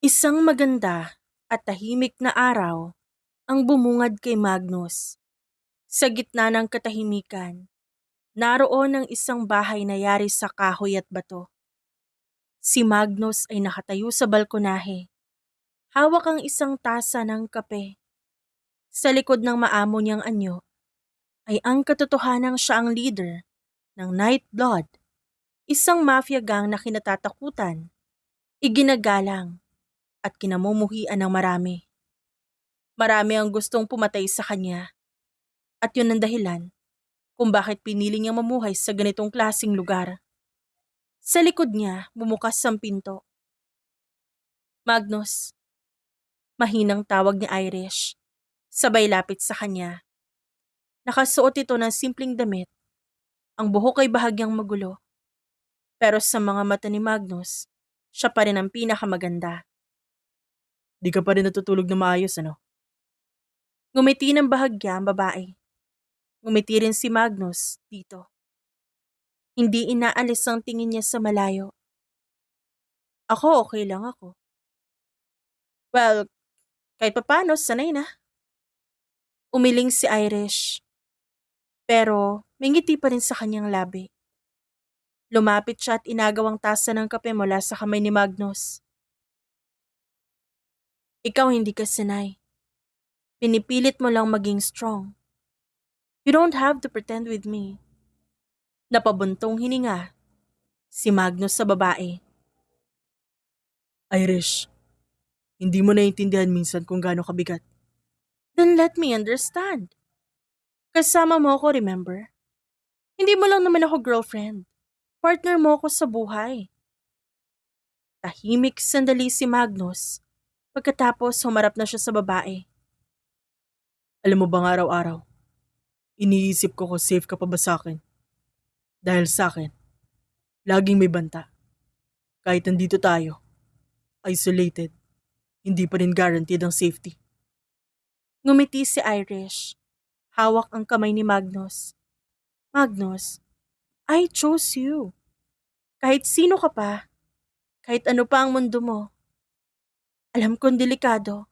Isang maganda at tahimik na araw ang bumungad kay Magnus. Sa gitna ng katahimikan, naroon ang isang bahay na yari sa kahoy at bato. Si Magnus ay nakatayo sa balkonahe. Hawak ang isang tasa ng kape. Sa likod ng maamo niyang anyo ay ang katotohanang siya ang leader ng Night Blood, isang mafia gang na kinatatakutan, iginagalang at kinamumuhian ng marami. Marami ang gustong pumatay sa kanya at yun ang dahilan kung bakit pinili niyang mamuhay sa ganitong klasing lugar. Sa likod niya, bumukas ang pinto. Magnus, mahinang tawag ni Irish. Sabay lapit sa kanya. Nakasuot ito ng simpleng damit. Ang buhok ay bahagyang magulo. Pero sa mga mata ni Magnus, siya pa rin ang pinakamaganda. Di ka pa rin natutulog na maayos, ano? Ngumiti ng bahagya ang babae. Ngumiti rin si Magnus dito. Hindi inaalis ang tingin niya sa malayo. Ako okay lang ako. Well, kahit papano, sanay na. Umiling si Irish. Pero may ngiti pa rin sa kanyang labi. Lumapit siya at inagawang tasa ng kape mula sa kamay ni Magnus. Ikaw hindi ka sanay. Pinipilit mo lang maging strong. You don't have to pretend with me. Napabuntong hininga si Magnus sa babae. Irish, hindi mo naiintindihan minsan kung gaano kabigat. Then let me understand. Kasama mo ako, remember? Hindi mo lang naman ako girlfriend. Partner mo ako sa buhay. Tahimik sandali si Magnus. Pagkatapos humarap na siya sa babae. Alam mo bang araw-araw, iniisip ko kung safe ka pa ba sa akin. Dahil sa akin, laging may banta. Kahit nandito tayo, isolated, hindi pa rin guaranteed ang safety. Ngumiti si Irish. Hawak ang kamay ni Magnus. Magnus, I chose you. Kahit sino ka pa, kahit ano pa ang mundo mo. Alam kong delikado,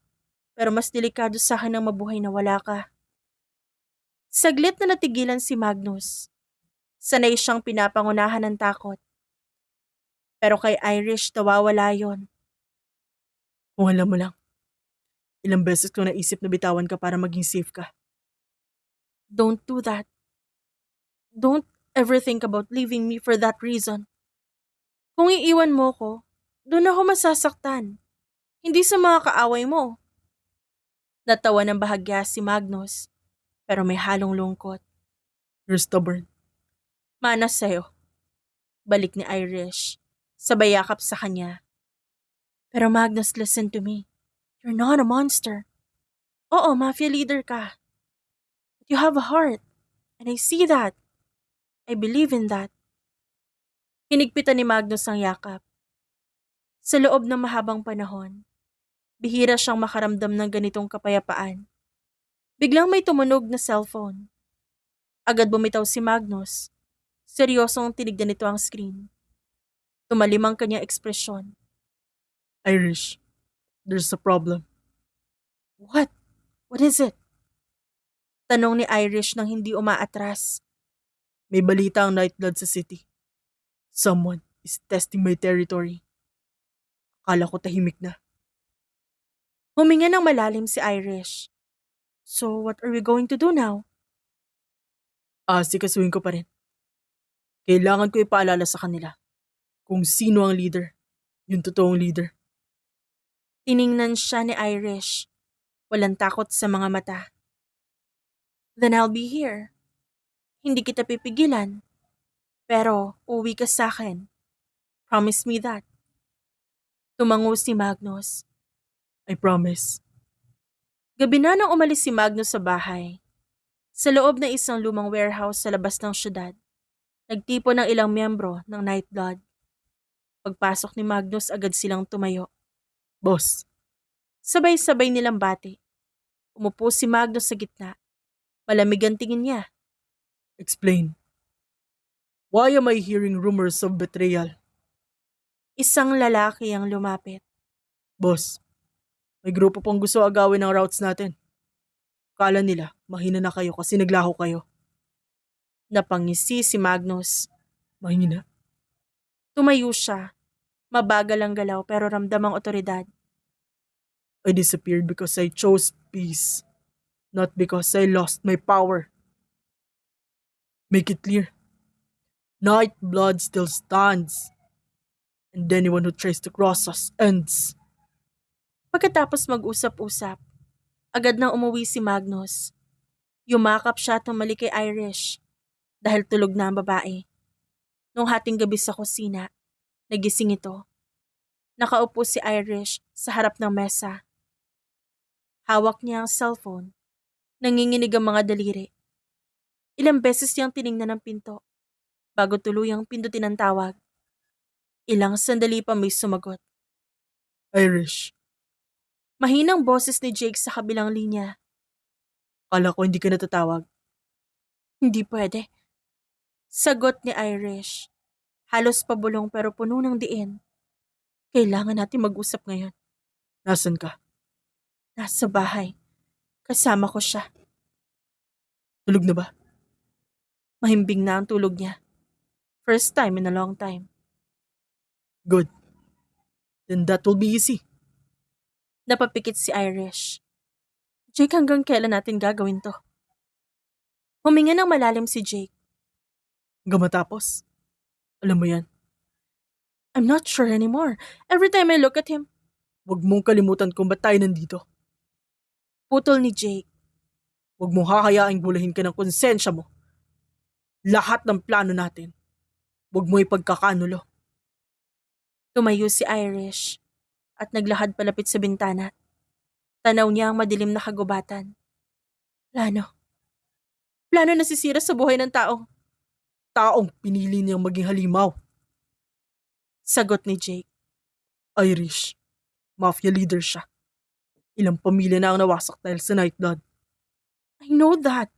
pero mas delikado sa akin ang mabuhay na wala ka. Saglit na natigilan si Magnus. Sanay siyang pinapangunahan ng takot. Pero kay Irish nawawala yon. Kung alam mo lang, ilang beses ko naisip na bitawan ka para maging safe ka. Don't do that. Don't ever think about leaving me for that reason. Kung iiwan mo ko, doon ako masasaktan. Hindi sa mga kaaway mo. Natawa ng bahagya si Magnus, pero may halong lungkot. You're stubborn. Manas sa'yo. Balik ni Irish. Sabay yakap sa kanya. Pero Magnus, listen to me. You're not a monster. Oo, mafia leader ka. But you have a heart. And I see that. I believe in that. Hinigpitan ni Magnus ang yakap. Sa loob ng mahabang panahon, bihira siyang makaramdam ng ganitong kapayapaan. Biglang may tumunog na cellphone. Agad bumitaw si Magnus. Seryosong tinignan nito ang screen. Tumalim ang kanyang ekspresyon. Irish, there's a problem. What? What is it? Tanong ni Irish nang hindi umaatras. May balita ang Nightblood sa city. Someone is testing my territory. Akala ko tahimik na. Huminga ng malalim si Irish. So what are we going to do now? Sikasuhin ko pa rin. Kailangan ko ipaalala sa kanila kung sino ang leader, yung totoong leader. Tiningnan siya ni Irish. Walang takot sa mga mata. Then I'll be here. Hindi kita pipigilan. Pero uwi ka sa akin. Promise me that. Tumango si Magnus. I promise. Gabi na nang umalis si Magnus sa bahay. Sa loob ng isang lumang warehouse sa labas ng syudad, nagtipon ng ilang miyembro ng Nightblood. Pagpasok ni Magnus, agad silang tumayo. Boss. Sabay-sabay nilang bati. Umupo si Magnus sa gitna. Malamig ang tingin niya. Explain. Why am I hearing rumors of betrayal? Isang lalaki ang lumapit. Boss, may grupo pang gusto agawin ng routes natin. Kala nila, mahina na kayo kasi naglaho kayo. Napangisi si Magnus. Mahina? Tumayo siya. Mabagal ang galaw pero ramdam ang otoridad. I disappeared because I chose peace, not because I lost my power. Make it clear. Night blood still stands. And anyone who tries to cross us ends. Pagkatapos mag-usap-usap, agad nang umuwi si Magnus. Yumakap siya at tumalik kay Irish dahil tulog na ang babae. Nung hating gabi sa kusina, nagising ito. Nakaupo si Irish sa harap ng mesa. Hawak niya ang cellphone. Nanginginig ang mga daliri. Ilang beses niyang tiningnan ang pinto bago tuluyang pindutin ang tawag. Ilang sandali pa may sumagot. Irish. Mahinang boses ni Jake sa kabilang linya. Kala ko hindi ka natatawag. Hindi pwede. Sagot ni Irish. Halos pabulong pero puno ng diin. Kailangan natin mag-usap ngayon. Nasaan ka? Nasa bahay. Kasama ko siya. Tulog na ba? Mahimbing na ang tulog niya. First time in a long time. Good. Then that will be easy. Napapikit si Irish. Jake, hanggang kailan natin gagawin to? Huminga ng malalim si Jake. Hanggang matapos? Alam mo yan. I'm not sure anymore. Every time I look at him. Huwag mong kalimutan kung ba't tayo nandito. Putol ni Jake. Huwag mong hahayaang bulahin ka ng konsensya mo. Lahat ng plano natin. Huwag mo ipagkakanulo. Tumayo si Irish at naglahad palapit sa bintana. Tanaw niya ang madilim na kagubatan. Plano. Plano na sisira sa buhay ng tao. Taong pinili niyang maging halimaw. Sagot ni Jake. Irish. Mafia leader siya. Ilang pamilya na ang nawasak dahil sa night blood. I know that.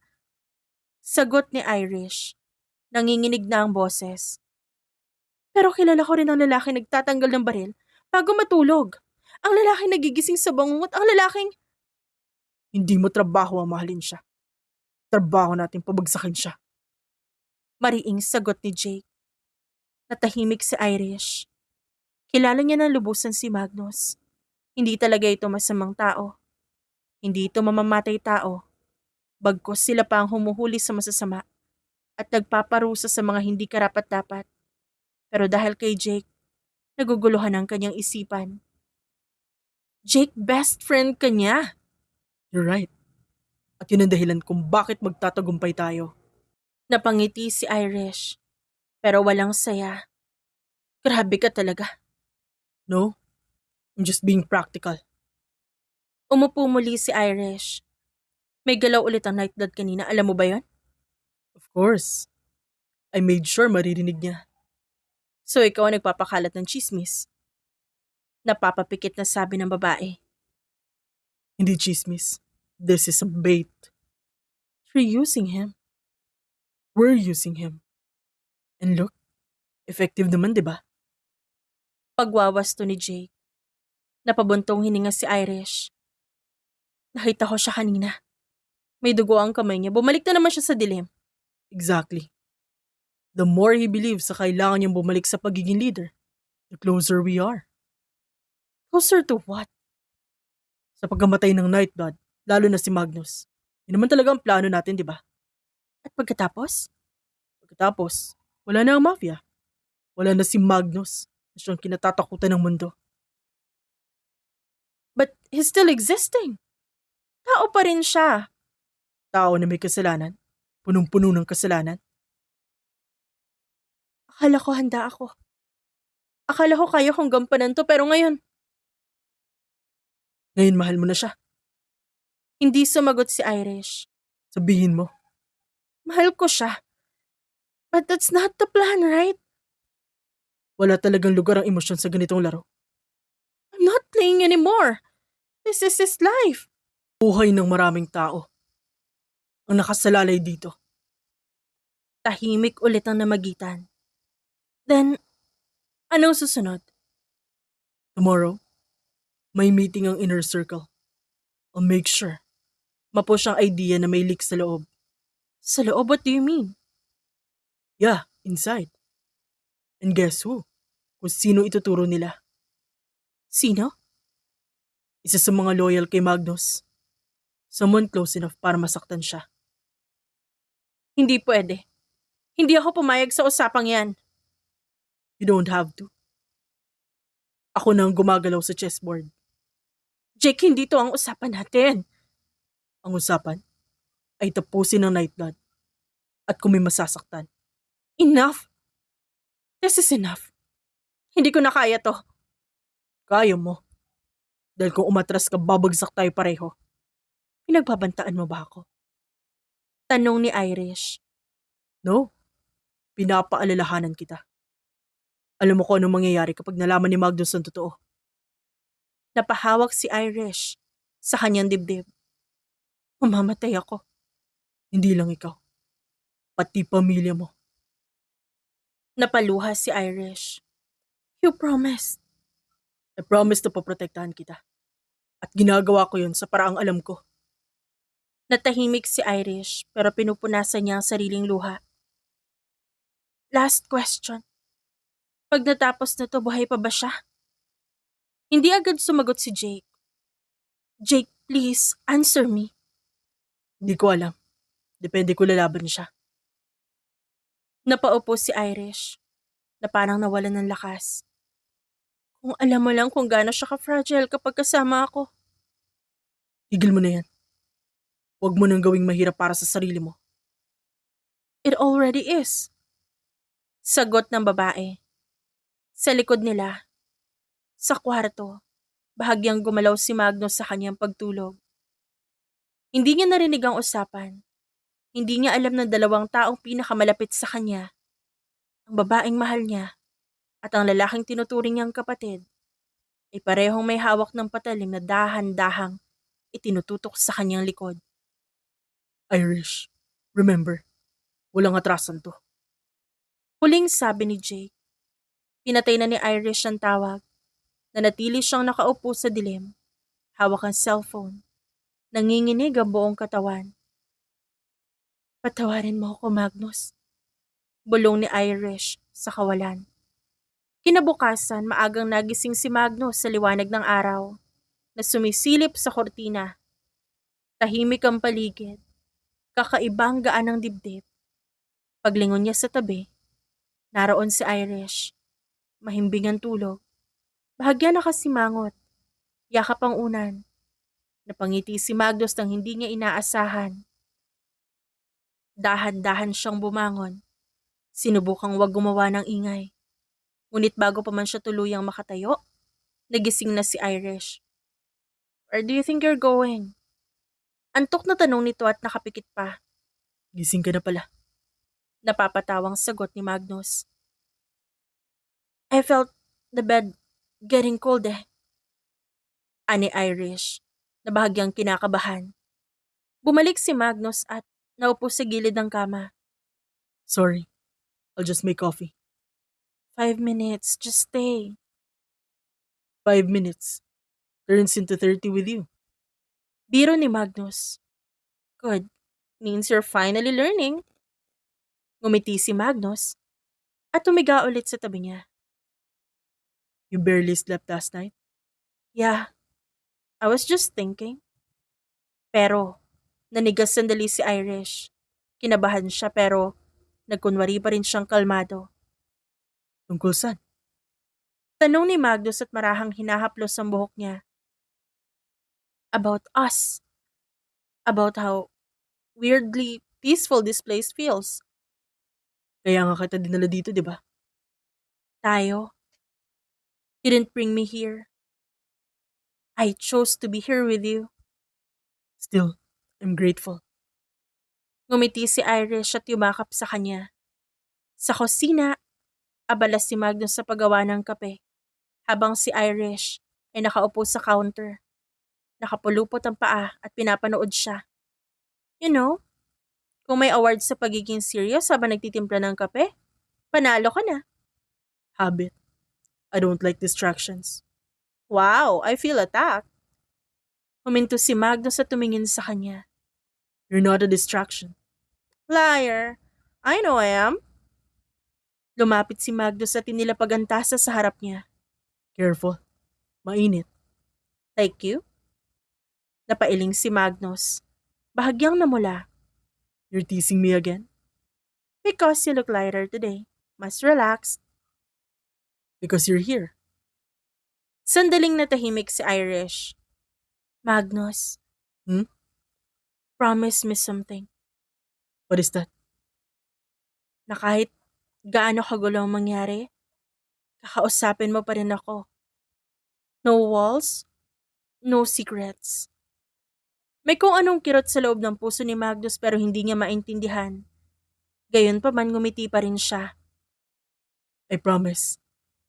Sagot ni Irish. Nanginginig na ang boses. Pero kilala ko rin ang lalaki nagtatanggal ng baril bago matulog. Ang lalaking nagigising sa bangungot, ang lalaking... Hindi mo trabaho ang mahalin siya. Trabaho natin pabagsakin siya. Mariing sagot ni Jake. Natahimik si Irish. Kilala niya na lubusan si Magnus. Hindi talaga ito masamang tao. Hindi ito mamamatay tao. Bagkus sila pa ang humuhuli sa masasama at nagpaparusa sa mga hindi karapat-dapat. Pero dahil kay Jake, naguguluhan ang kanyang isipan. Jake, best friend ka niya. You're right. At yun ang dahilan kung bakit magtatagumpay tayo. Napangiti si Irish, pero walang saya. Grabe ka talaga. No, I'm just being practical. Umupo muli si Irish. May galaw ulit ang night blood kanina, alam mo ba yon? Of course. I made sure maririnig niya. So ikaw ang nagpapakalat ng chismis? Napapapikit na sabi ng babae. Hindi chismis. This is a bait. You're using him. We're using him. And look, effective naman, di ba? Pagwawasto ni Jake. Napabuntong hininga si Irish. Nakita ko siya kanina. May dugo ang kamay niya. Bumalik na naman siya sa dilim. Exactly. The more he believes sa kailangan niyang bumalik sa pagiging leader, the closer we are. Closer to what? Sa pagkamatay ng night blood, lalo na si Magnus. Yun naman talaga ang plano natin, di ba? At pagkatapos? Pagkatapos, wala na ang mafia. Wala na si Magnus na siyang kinatatakutan ng mundo. But he's still existing. Tao pa rin siya. Tao na may kasalanan. Punong-puno ng kasalanan. Akala ko handa ako. Akala ko kaya kong gampanan to pero ngayon. Ngayon mahal mo na siya. Hindi sumagot si Irish. Sabihin mo. Mahal ko siya. But that's not the plan, right? Wala talagang lugar ang emosyon sa ganitong laro. I'm not playing anymore. This is his life. Buhay ng maraming tao. Ang nakasalalay dito. Tahimik ulit ang namagitan. Then, anong susunod? Tomorrow, May meeting ang inner circle. I'll make sure. Mapush ang idea na may leak sa loob. Sa loob? What do you mean? Yeah, inside. And guess who? Kung sino ituturo nila. Sino? Isa sa mga loyal kay Magnus. Someone close enough para masaktan siya. Hindi pwede. Hindi ako pumayag sa usapang yan. You don't have to. Ako na ang gumagalaw sa chessboard. Jake, hindi to ang usapan natin. Ang usapan ay tapusin ang Nightblood at kung may masasaktan. Enough! This is enough. Hindi ko na kaya to. Kaya mo. Dahil kung umatras ka, babagsak tayo pareho. Pinagbabantaan mo ba ako? Tanong ni Irish. No. Pinapaalalahanan kita. Alam mo kung anong mangyayari kapag nalaman ni Magnus ang totoo. Napahawak si Irish sa kanyang dibdib. Mamamatay ako. Hindi lang ikaw. Pati pamilya mo. Napaluha si Irish. You promised. I promise na poprotektahan kita. At ginagawa ko yun sa paraang alam ko. Natahimik si Irish pero pinupunasan niya ang sariling luha. Last question. Pag natapos na to, buhay pa ba siya? Hindi agad sumagot si Jake. Jake, please, answer me. Hindi ko alam. Depende ko lalaban siya. Napaupo si Irish, na parang nawalan ng lakas. Kung alam mo lang kung gaano siya ka-fragile kapag kasama ako. Tigil mo na yan. Huwag mo nang gawing mahirap para sa sarili mo. It already is. Sagot ng babae. Sa likod nila, sa kwarto, bahagyang gumalaw si Magnus sa kanyang pagtulog. Hindi niya narinig ang usapan. Hindi niya alam na dalawang taong pinakamalapit sa kanya, ang babaeng mahal niya at ang lalaking tinuturing niyang kapatid, ay parehong may hawak ng patalim na dahan-dahang itinututok sa kanyang likod. Irish, remember, walang atrasan to. Huling sabi ni Jake. Pinatay na ni Irish ang tawag. Nanatili siyang nakaupo sa dilim, hawak ang cellphone. Nanginginig ang buong katawan. Patawarin mo ako, Magnus. Bulong ni Irish sa kawalan. Kinabukasan, maagang nagising si Magnus sa liwanag ng araw na sumisilip sa kortina. Tahimik ang paligid. Kakaibang gaan ng dibdib. Paglingon niya sa tabi, naroon si Irish. Mahimbing ang tulog. Bahagya nakasimangot. Yakap ang unan. Napangiti si Magnus nang hindi niya inaasahan. Dahan-dahan siyang bumangon. Sinubukang wag gumawa ng ingay. Ngunit bago pa man siya tuluyang makatayo, nagising na si Irish. Where do you think you're going? Antok na tanong nito at nakapikit pa. Gising ka na pala. Napapatawang sagot ni Magnus. I felt the bed getting cold eh. Ani Irish, na bahagyang kinakabahan. Bumalik si Magnus at naupo sa gilid ng kama. Sorry, I'll just make coffee. 5 minutes, just stay. 5 minutes. Turns into 30 with you. Biro ni Magnus. Good. Means you're finally learning. Ngumiti si Magnus at tumiga ulit sa tabi niya. You barely slept last night? Yeah. I was just thinking. Pero, nanigas sandali si Irish. Kinabahan siya pero nagkunwari pa rin siyang kalmado. Tungkol saan? Tanong ni Magnus at marahang hinahaplos ang buhok niya. About us. About how weirdly peaceful this place feels. Kaya nga kita dinala dito, di ba? Tayo. You didn't bring me here. I chose to be here with you. Still, I'm grateful. Ngumiti si Irish at yumakap sa kanya. Sa kusina, abala si Magnus sa paggawa ng kape, habang si Irish ay nakaupo sa counter. Nakapulupot ang paa at pinapanood siya. You know, kung may award sa pagiging serious habang nagtitimpla ng kape, panalo ka na. Habit. I don't like distractions. Wow, I feel attacked. Huminto si Magnus at tumingin sa kanya. You're not a distraction. Liar. I know I am. Lumapit si Magnus at inilapag ang tasa sa harap niya. Careful. Mainit. Like you? Napailing si Magnus. Bahagyang namula. You're teasing me again? Because you look lighter today. Mas relaxed. Because you're here. Sandaling natahimik si Irish. Magnus. Hmm? Promise me something. What is that? Na kahit gaano kagulo ang mangyari, kakausapin mo pa rin ako. No walls, no secrets. May kung anong kirot sa loob ng puso ni Magnus pero hindi niya maintindihan. Gayon pa man ngumiti pa rin siya. I promise.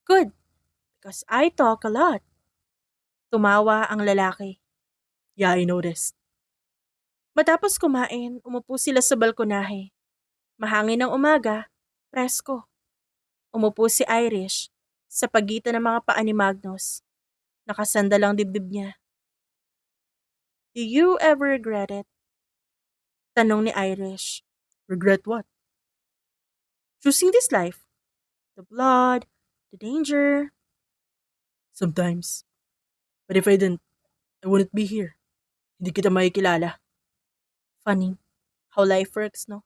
Good, because I talk a lot. Tumawa ang lalaki. Yeah, I noticed. Matapos kumain, umupo sila sa balkonahe. Mahangin ng umaga, presko. Umupo si Irish sa pagitan ng mga paa ni Magnus. Nakasandal ang dibdib niya. Do you ever regret it? Tanong ni Irish. Regret what? Choosing this life. The blood, the danger. Sometimes. But if I didn't, I wouldn't be here. Hindi kita makikilala. Funny how life works, no?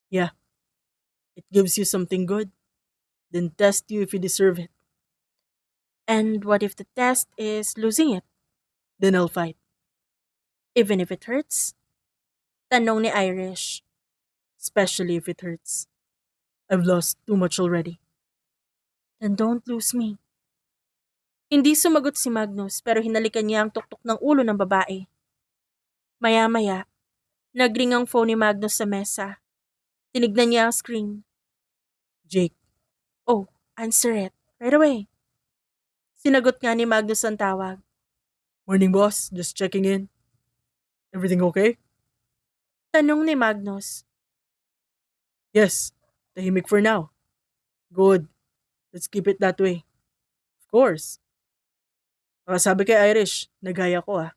Yeah. It gives you something good, then test you if you deserve it. And what if the test is losing it? Then I'll fight. Even if it hurts? Tanong ni Irish. Especially if it hurts. I've lost too much already. Then don't lose me. Hindi sumagot si Magnus pero hinalikan niya ang tuktok ng ulo ng babae. Maya-maya, nagring ang phone ni Magnus sa mesa. Tinignan niya ang screen. Jake. Oh, answer it. Right away. Sinagot nga ni Magnus ang tawag. Morning boss, just checking in. Everything okay? Tanong ni Magnus. Yes, tahimik for now. Good. Let's keep it that way. Of course. Sabi kay Irish, nagaya ko ah.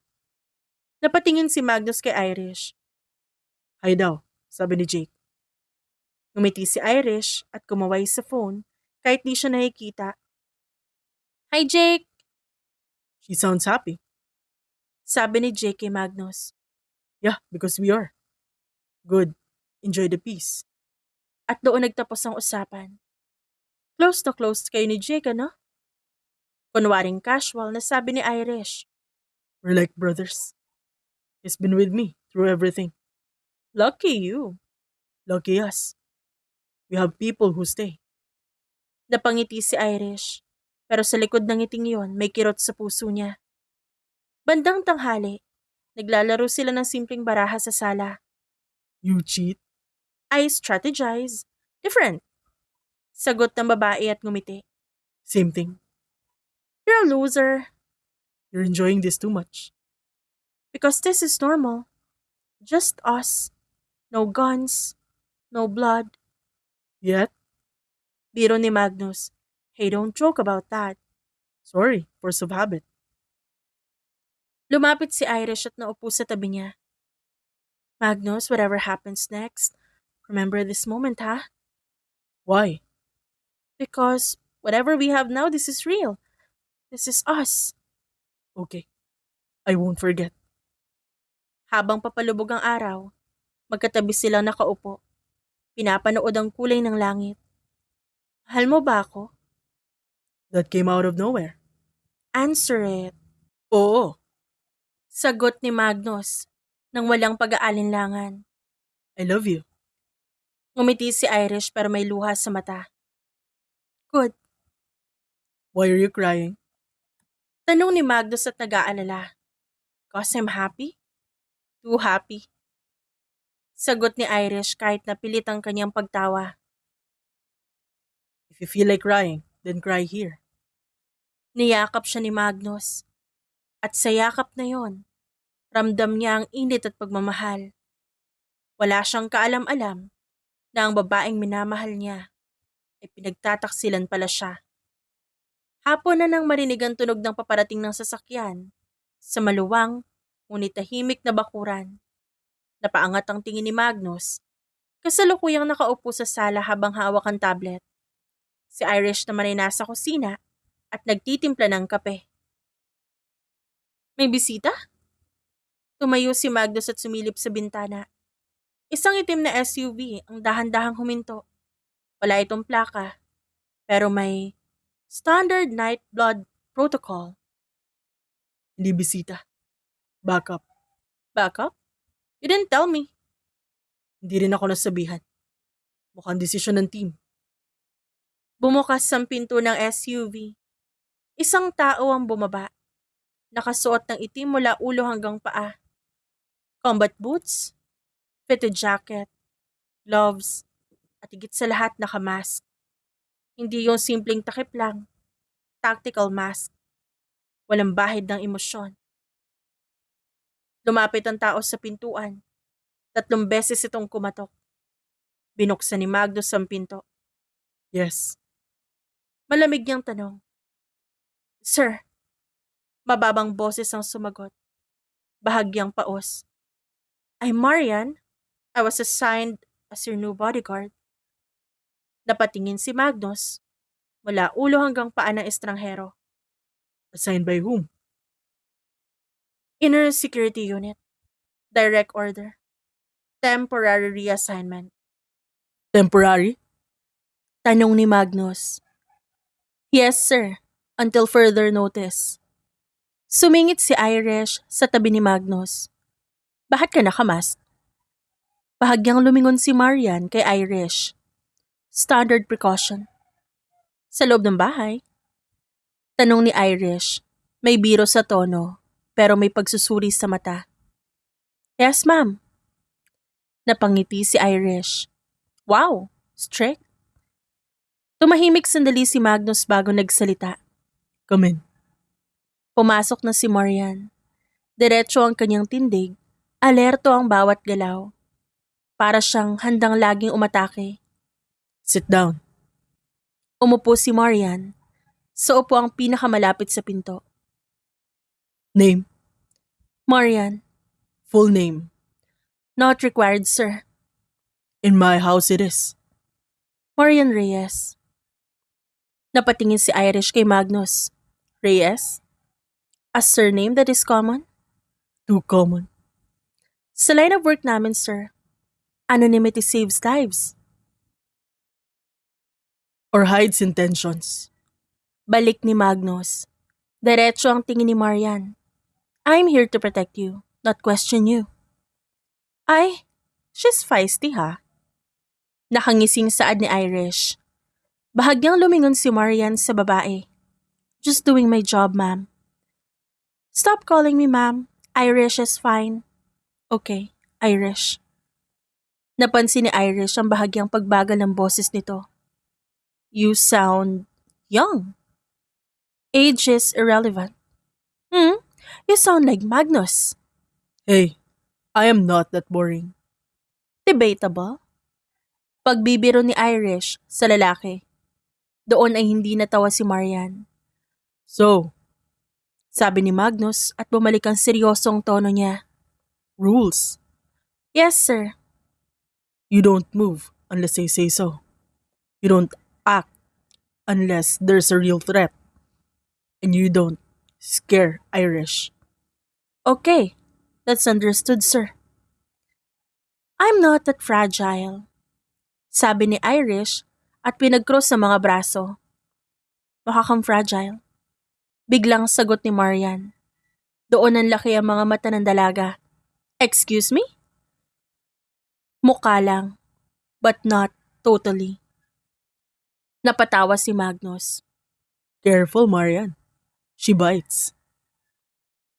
Napatingin si Magnus kay Irish. Hi daw, sabi ni Jake. Ngumiti si Irish at kumaway sa phone kahit di siya nakikita. Hi Jake! She sounds happy. Sabi ni Jake kay Magnus. Yeah, because we are. Good. Enjoy the peace. At doon nagtapos ang usapan. Close to close kayo ni Jake, ano? Kunwaring casual na sabi ni Irish. We're like brothers. He's been with me through everything. Lucky you. Lucky us. We have people who stay. Napangiti si Irish, pero sa likod ng ngiting yon may kirot sa puso niya. Bandang tanghali, naglalaro sila ng simpleng baraha sa sala. You cheat? I strategize. Different. Sagot ng babae at ngumiti. Same thing. You're a loser. You're enjoying this too much. Because this is normal. Just us. No guns. No blood. Yet? Biro ni Magnus. Hey, don't joke about that. Sorry, force of habit. Lumapit si Irish at naupo sa tabi niya. Magnus, whatever happens next, remember this moment, ha? Why? Because whatever we have now, this is real. This is us. Okay. I won't forget. Habang papalubog ang araw, magkatabi silang nakaupo. Pinapanood ang kulay ng langit. Mahal mo ba ako? That came out of nowhere. Answer it. Oo. Sagot ni Magnus nang walang pag-aalinlangan. I love you. Ngumiti si Irish pero may luha sa mata. Good. Why are you crying? Tanong ni Magnus at nag-aalala. Cause I'm happy? Too happy. Sagot ni Irish kahit napilit ang kanyang pagtawa. If you feel like crying, then cry here. Niyakap siya ni Magnus. At sa yakap na yon, ramdam niya ang init at pagmamahal. Wala siyang kaalam-alam na ang babaeng minamahal niya ay pinagtataksilan pala siya. Hapon na nang marinig ang tunog ng paparating ng sasakyan. Sa maluwang, ngunit tahimik na bakuran. Napaangat ang tingin ni Magnus. Kasalukuyang nakaupo sa sala habang hawak ang tablet. Si Irish naman ay nasa kusina at nagtitimpla ng kape. May bisita? Tumayo si Magnus at sumilip sa bintana. Isang itim na SUV ang dahan-dahang huminto. Wala itong plaka, pero may Standard Night Blood Protocol. Hindi bisita. Backup. Backup? You didn't tell me. Hindi rin ako nasabihan. Mukhang desisyon ng team. Bumukas ang pinto ng SUV. Isang tao ang bumaba. Nakasuot ng itim mula ulo hanggang paa. Combat boots, fitted jacket, gloves, at higit sa lahat nakamask. Hindi yung simpleng takip lang. Tactical mask. Walang bahid ng emosyon. Lumapit ang tao sa pintuan. 3 beses itong kumatok. Binuksan ni Magnus ang pinto. Yes. Malamig niyang tanong. Sir. Mababang boses ang sumagot. Bahagyang paos. I'm Marian. I was assigned as your new bodyguard. Napatingin si Magnus. Mula ulo hanggang paa ng estranghero. Assigned by whom? Inner Security Unit. Direct order. Temporary reassignment. Temporary? Tanong ni Magnus. Yes, sir. Until further notice. Sumingit si Irish sa tabi ni Magnus. Bakit ka nakamask? Bahagyang lumingon si Marian kay Irish. Standard precaution. Sa loob ng bahay? Tanong ni Irish. May biro sa tono, pero may pagsusuri sa mata. Yes, ma'am. Napangiti si Irish. Wow, strict. Tumahimik sandali si Magnus bago nagsalita. Come in. Pumasok na si Marian. Diretso ang kanyang tindig, alerto ang bawat galaw. Para siyang handang laging umatake. Sit down. Umupo si Marian. Sa upo ang pinakamalapit sa pinto. Name? Marian. Full name? Not required, sir. In my house it is. Marian Reyes. Napatingin si Irish kay Magnus. Reyes? A surname that is common? Too common. Sa line of work namin, sir, anonymity saves lives. Or hides intentions. Balik ni Magnus. Diretso ang tingin ni Marian. I'm here to protect you, not question you. Ay, she's feisty ha. Nakangising saad ni Irish. Bahagyang lumingon si Marian sa babae. Just doing my job, ma'am. Stop calling me ma'am. Irish is fine. Okay, Irish. Napansin ni Irish ang bahagyang pagbagal ng boses nito. You sound young. Age is irrelevant. You sound like Magnus. Hey, I am not that boring. Debatable. Pagbibiro ni Irish sa lalaki. Doon ay hindi natawa si Marian. So, sabi ni Magnus at bumalik ang seryosong tono niya. Rules? Yes, sir. You don't move unless I say so. You don't act unless there's a real threat. And you don't scare Irish. Okay, that's understood, sir. I'm not that fragile. Sabi ni Irish at pinag-cross sa mga braso. Baka kang fragile. Biglang sagot ni Marian. Doon ang laki ang mga mata ng dalaga. Excuse me? Mukha lang, but not totally. Napatawa si Magnus. Careful, Marian. She bites.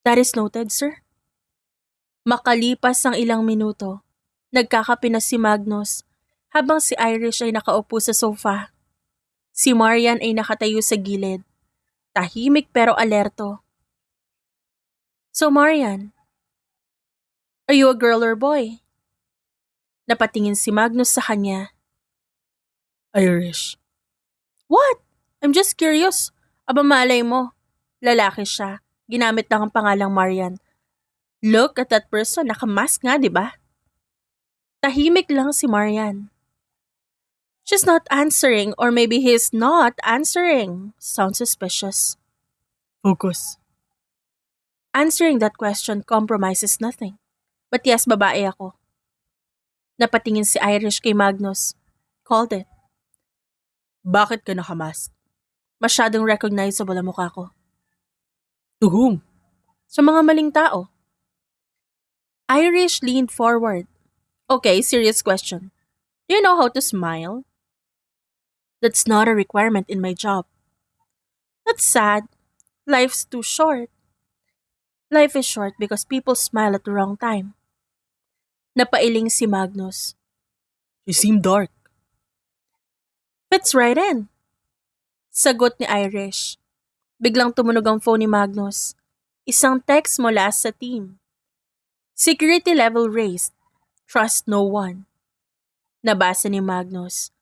That is noted, sir. Makalipas ang ilang minuto, nagkakape na si Magnus habang si Irish ay nakaupo sa sofa. Si Marian ay nakatayo sa gilid. Tahimik pero alerto. So Marian, are you a girl or boy? Napatingin si Magnus sa kanya. Irish. What? I'm just curious. Aba malay mo, lalaki siya. Ginamit lang ang pangalang Marian. Look at that person, nakamask nga, di ba? Tahimik lang si Marian. She's not answering, or maybe he's not answering. Sounds suspicious. Focus. Answering that question compromises nothing. But yes, babae ako. Napatingin si Irish kay Magnus. Called it. Bakit ka nakamask? Masyadong recognizable ang mukha ko. To whom? Sa mga maling tao. Irish leaned forward. Okay, serious question. Do you know how to smile? That's not a requirement in my job. That's sad. Life's too short. Life is short because people smile at the wrong time. Napailing si Magnus. You seem dark. Fits right in. Sagot ni Irish. Biglang tumunog ang phone ni Magnus. Isang text mula sa team. Security level raised. Trust no one. Nabasa ni Magnus.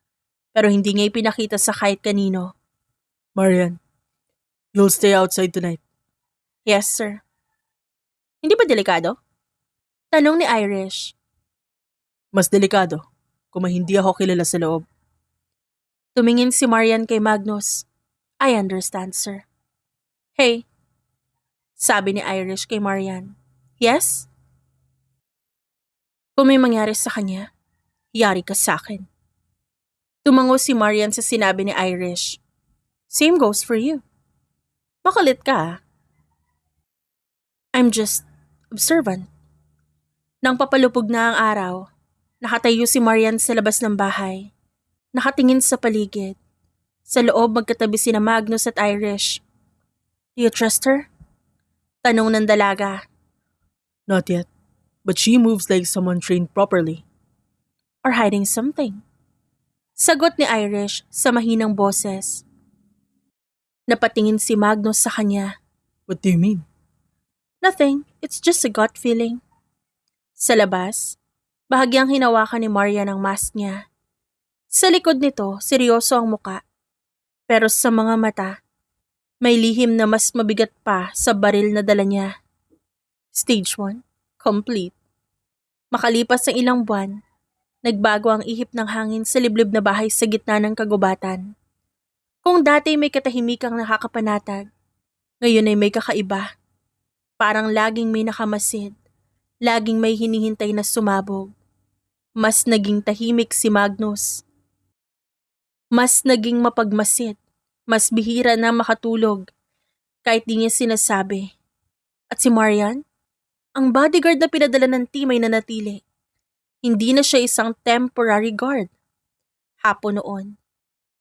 Pero hindi niya ipinakita sa kahit kanino. Marian, you'll stay outside tonight. Yes, sir. Hindi ba delikado? Tanong ni Irish. Mas delikado kung hindi ako kilala sa loob. Tumingin si Marian kay Magnus. I understand, sir. Hey, sabi ni Irish kay Marian. Yes? Kung may mangyari sa kanya, yari ka sa akin. Tumango si Marian sa sinabi ni Irish. Same goes for you. Makulit ka, ah. I'm just observant. Nang papalupog na ang araw, nakatayo si Marian sa labas ng bahay. Nakatingin sa paligid. Sa loob magkatabi sina Magnus at Irish. Do you trust her? Tanong ng dalaga. Not yet, but she moves like someone trained properly. Or hiding something. Sagot ni Irish sa mahinang boses. Napatingin si Magnus sa kanya. What do you mean? Nothing, it's just a gut feeling. Sa labas, bahagyang hinawakan ni Marian ang mask niya. Sa likod nito, seryoso ang muka. Pero sa mga mata, may lihim na mas mabigat pa sa baril na dala niya. Stage 1, complete. Makalipas ang ilang buwan, nagbago ang ihip ng hangin sa liblib na bahay sa gitna ng kagubatan. Kung dati may katahimikang nakakapanatag, ngayon ay may kakaiba. Parang laging may nakamasid, laging may hinihintay na sumabog. Mas naging tahimik si Magnus. Mas naging mapagmasid, mas bihira na makatulog, kahit di niya sinasabi. At si Marian, ang bodyguard na pinadala ng team ay nanatili. Hindi na siya isang temporary guard. Hapon noon,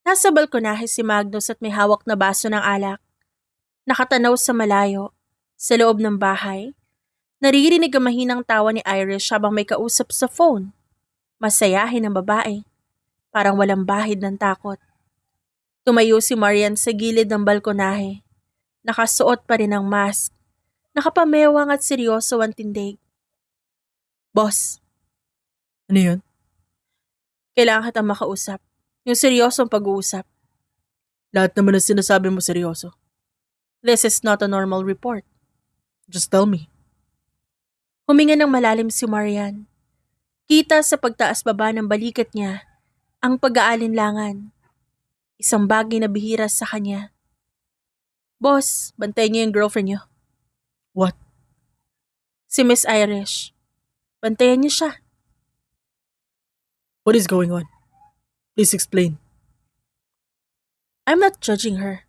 nasa balkonahe si Magnus at may hawak na baso ng alak. Nakatanaw sa malayo, sa loob ng bahay, naririnig ang mahinang tawa ni Irish habang may kausap sa phone. Masayahin ang babae. Parang walang bahid ng takot. Tumayo si Marian sa gilid ng balkonahe. Nakasuot pa rin ng mask. Nakapamewang at seryoso ang tindig. Boss. Ano yun? Kailangan kitang makausap. Yung seryosong pag-uusap. Lahat naman ang sinasabi mo seryoso. This is not a normal report. Just tell me. Huminga ng malalim si Marian. Kita sa pagtaas-baba ng balikat niya ang pag-aalinlangan. Isang bagay na bihira sa kanya. Boss, bantayan niyo yung girlfriend niyo. What? Si Miss Irish. Bantayan niyo siya. What is going on? Please explain. I'm not judging her.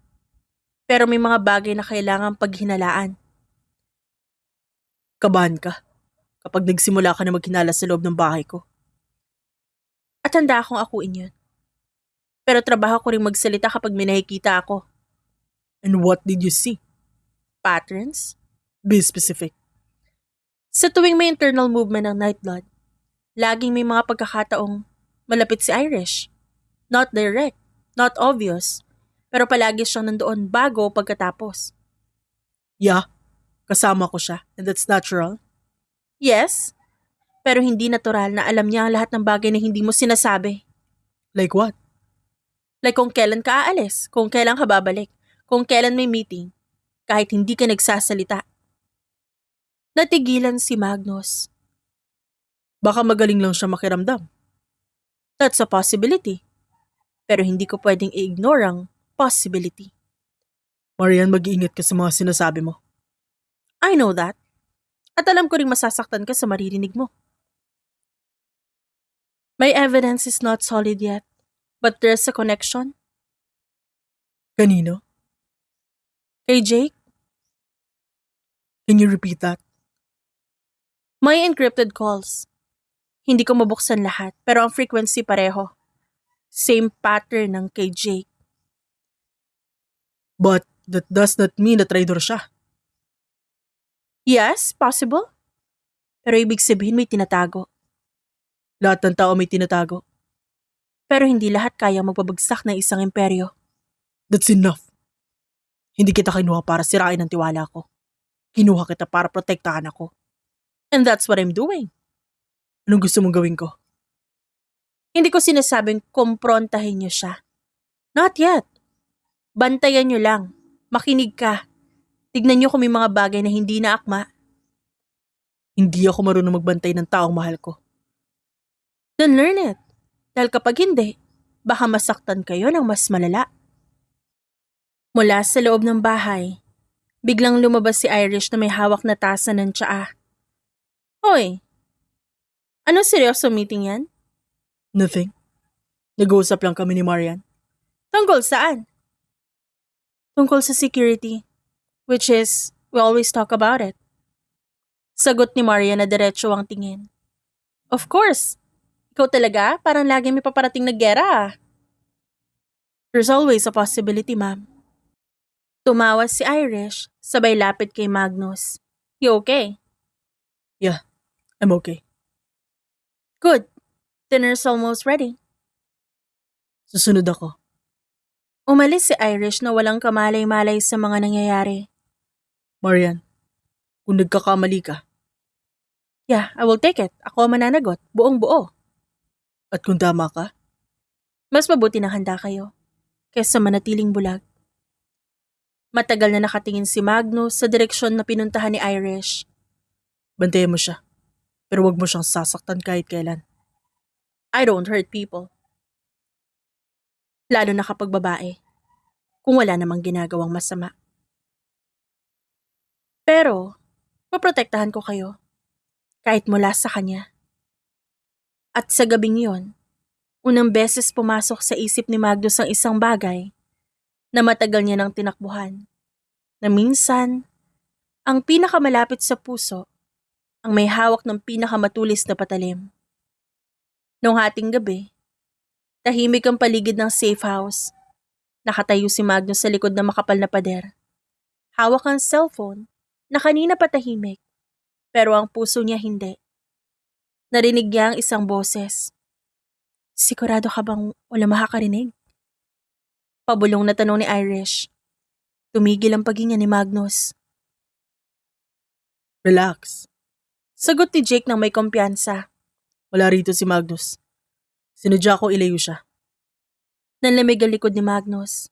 Pero may mga bagay na kailangang paghinalaan. Kabahan ka kapag nagsimula ka na maghinala sa loob ng bahay ko. At handa akong akuin yun. Pero trabaho ko rin magsalita kapag may nakikita ako. And what did you see? Patterns? Be specific. Sa tuwing may internal movement ng Nightblood, laging may mga pagkakataong malapit si Irish. Not direct, not obvious, pero palagi siyang nandoon bago o pagkatapos. Yeah, kasama ko siya, and that's natural. Yes, pero hindi natural na alam niya ang lahat ng bagay na hindi mo sinasabi. Like what? Like kung kailan ka aalis, kung kailan ka babalik, kung kailan may meeting kahit hindi ka nagsasalita. Natigilan si Magnus. Baka magaling lang siya makiramdam. That's a possibility. Pero hindi ko pwedeng i-ignore ang possibility. Marian, mag-iingat ka sa mga sinasabi mo. I know that. At alam ko ring masasaktan ka sa maririnig mo. My evidence is not solid yet, but there's a connection. Kanino? Kay Jake? Can you repeat that? My encrypted calls. Hindi ko mabuksan lahat, pero ang frequency pareho. Same pattern ng kay Jake. But that does not mean na traitor siya. Yes, possible. Pero ibig sabihin may tinatago. Lahat ng tao may tinatago. Pero hindi lahat kaya magpabagsak ng isang imperyo. That's enough. Hindi kita kinuha para sirain ang tiwala ko. Kinuha kita para protektahan ako. And that's what I'm doing. Anong gusto mong gawin ko? Hindi ko sinasabing kumprontahin niyo siya. Not yet. Bantayan niyo lang. Makinig ka. Tignan niyo kung may mga bagay na hindi na akma. Hindi ako marunong magbantay ng taong mahal ko. Then learn it. Dahil kapag hindi, baka masaktan kayo ng mas malala. Mula sa loob ng bahay, biglang lumabas si Irish na may hawak na tasa ng tsaa. Hoy, ano seryoso meeting yan? Nothing. Nag-uusap lang kami ni Marian. Tungkol saan? Tungkol sa security, which is, we always talk about it. Sagot ni Marian na diretso ang tingin. Of course. Ikaw talaga? Parang lagi may paparating na gera. There's always a possibility, ma'am. Tumawa si Irish, sabay lapit kay Magnus. You okay? Yeah, I'm okay. Good. Dinner's almost ready. Susunod ako. Umalis si Irish na walang kamalay-malay sa mga nangyayari. Marian, kung nagkakamali ka. Yeah, I will take it. Ako ang mananagot, buong buo. At kung tama ka? Mas mabuti na handa kayo, kaysa manatiling bulag. Matagal na nakatingin si Magnus sa direksyon na pinuntahan ni Irish. Bantayan mo siya, pero wag mo siyang sasaktan kahit kailan. I don't hurt people. Lalo na kapag babae, kung wala namang ginagawang masama. Pero, maprotektahan ko kayo, kahit mula sa kanya. At sa gabing yon, unang beses pumasok sa isip ni Magnus ang isang bagay na matagal niya nang tinakbuhan, na minsan, ang pinakamalapit sa puso, ang may hawak ng pinakamatulis na patalim. Noong hating gabi, tahimik ang paligid ng safe house. Nakatayo si Magnus sa likod ng makapal na pader. Hawak ang cellphone na kanina patahimik, pero ang puso niya hindi. Narinig niya ang isang boses. Sigurado ka bang wala makakarinig? Pabulong na tanong ni Irish. Tumigil ang paghinga ni Magnus. Relax. Sagot ni Jake nang may kumpiyansa. Wala rito si Magnus. Sinadya ko ilayo siya. Nanlamig ang likod ni Magnus.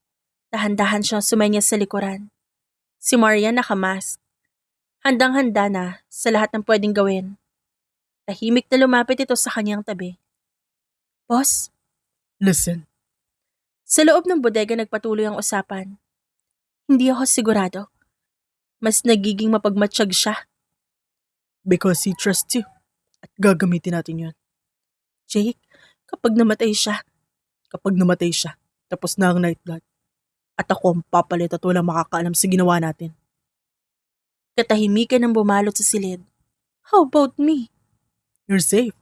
Dahan-dahan siyang sumenya sa likuran. Si Marian nakamask. Handang-handa na sa lahat ng pwedeng gawin. Tahimik na lumapit ito sa kanyang tabi. Boss? Listen. Sa loob ng bodega nagpatuloy ang usapan. Hindi ako sigurado. Mas nagiging mapagmatsyag siya. Because he trusts you. At gagamitin natin yun. Jake, kapag namatay siya, tapos na ang night blood. At ako ang papalit at walang makakaalam sa ginawa natin. Katahimikan ang bumalot sa silid. How about me? You're safe.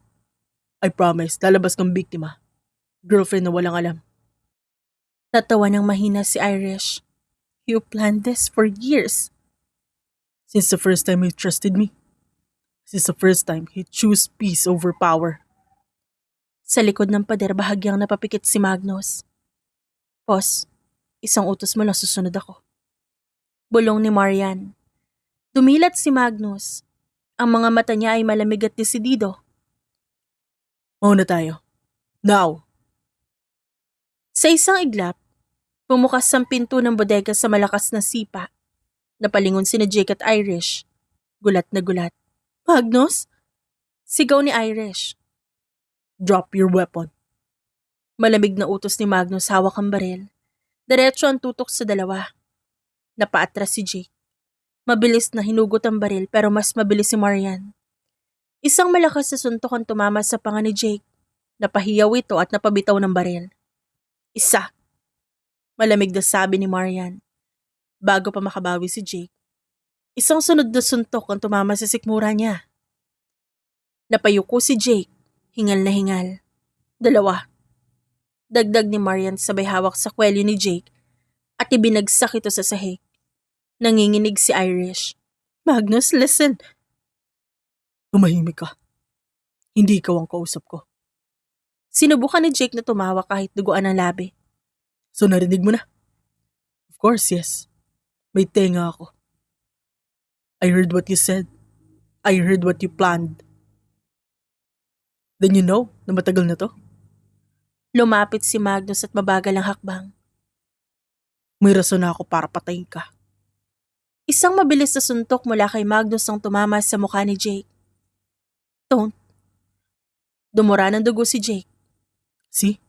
I promise, lalabas kang biktima. Girlfriend na walang alam. Natawa ng mahina si Irish. You planned this for years. Since the first time he trusted me. Since the first time he chose peace over power. Sa likod ng pader bahagyang napapikit si Magnus. Boss, isang utos mo lang susunod ako. Bulong ni Marian. Dumilat si Magnus. Ang mga mata niya ay malamig at desidido. Mauna tayo. Now! Sa isang iglap, Bumukas ang pinto ng bodega sa malakas na sipa. Napalingon sina Jake at Irish. Gulat na gulat. Magnus? Sigaw ni Irish. Drop your weapon. Malamig na utos ni Magnus hawak ang baril. Diretso ang tutok sa dalawa. Napaatras si Jake. Mabilis na hinugot ang baril pero mas mabilis si Marian. Isang malakas na suntok ang tumama sa panga ni Jake. Napahiyaw ito at napabitaw ng baril. Isa. Malamig na sabi ni Marian. Bago pa makabawi si Jake. Isang sunod na suntok ang tumama sa sikmura niya. Napayuko si Jake. Hingal na hingal. Dalawa. Dagdag ni Marian sabay hawak sa kwelyo ni Jake at ibinagsak ito sa sahig. Nanginginig si Irish. Magnus, listen. Tumahimik ka. Hindi ikaw ang kausap ko. Sinubukan ni Jake na tumawa kahit duguan ang labi. So narinig mo na? Of course, yes. May tenga ako. I heard what you said. I heard what you planned. Then you know na matagal na to? Lumapit si Magnus at mabagal ang hakbang. May rason na ako para patayin ka. Isang mabilis na suntok mula kay Magnus ang tumama sa mukha ni Jake. Don't. Dumura ng dugo si Jake. See?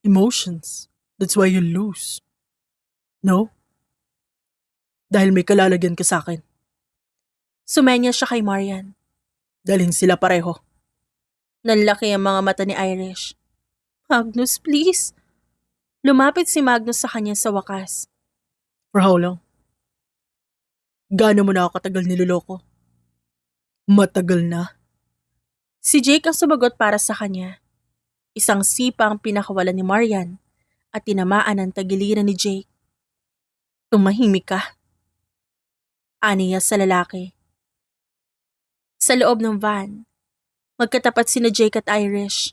Emotions. That's why you lose. No? Dahil may kalalagyan ka sa akin. Sumenya siya kay Marian. Dalhin sila pareho. Nanlaki ang mga mata ni Irish. Magnus, please. Lumapit si Magnus sa kanya sa wakas. For how long? Gaano mo na ako katagal niloloko? Matagal na. Si Jake ang sumagot para sa kanya. Isang sipa ang pinakawalan ni Marian at tinamaan ang tagiliran ni Jake. Tumahimik ka. Aniya sa lalaki. Sa loob ng van, magkatapat sina Jake at Irish.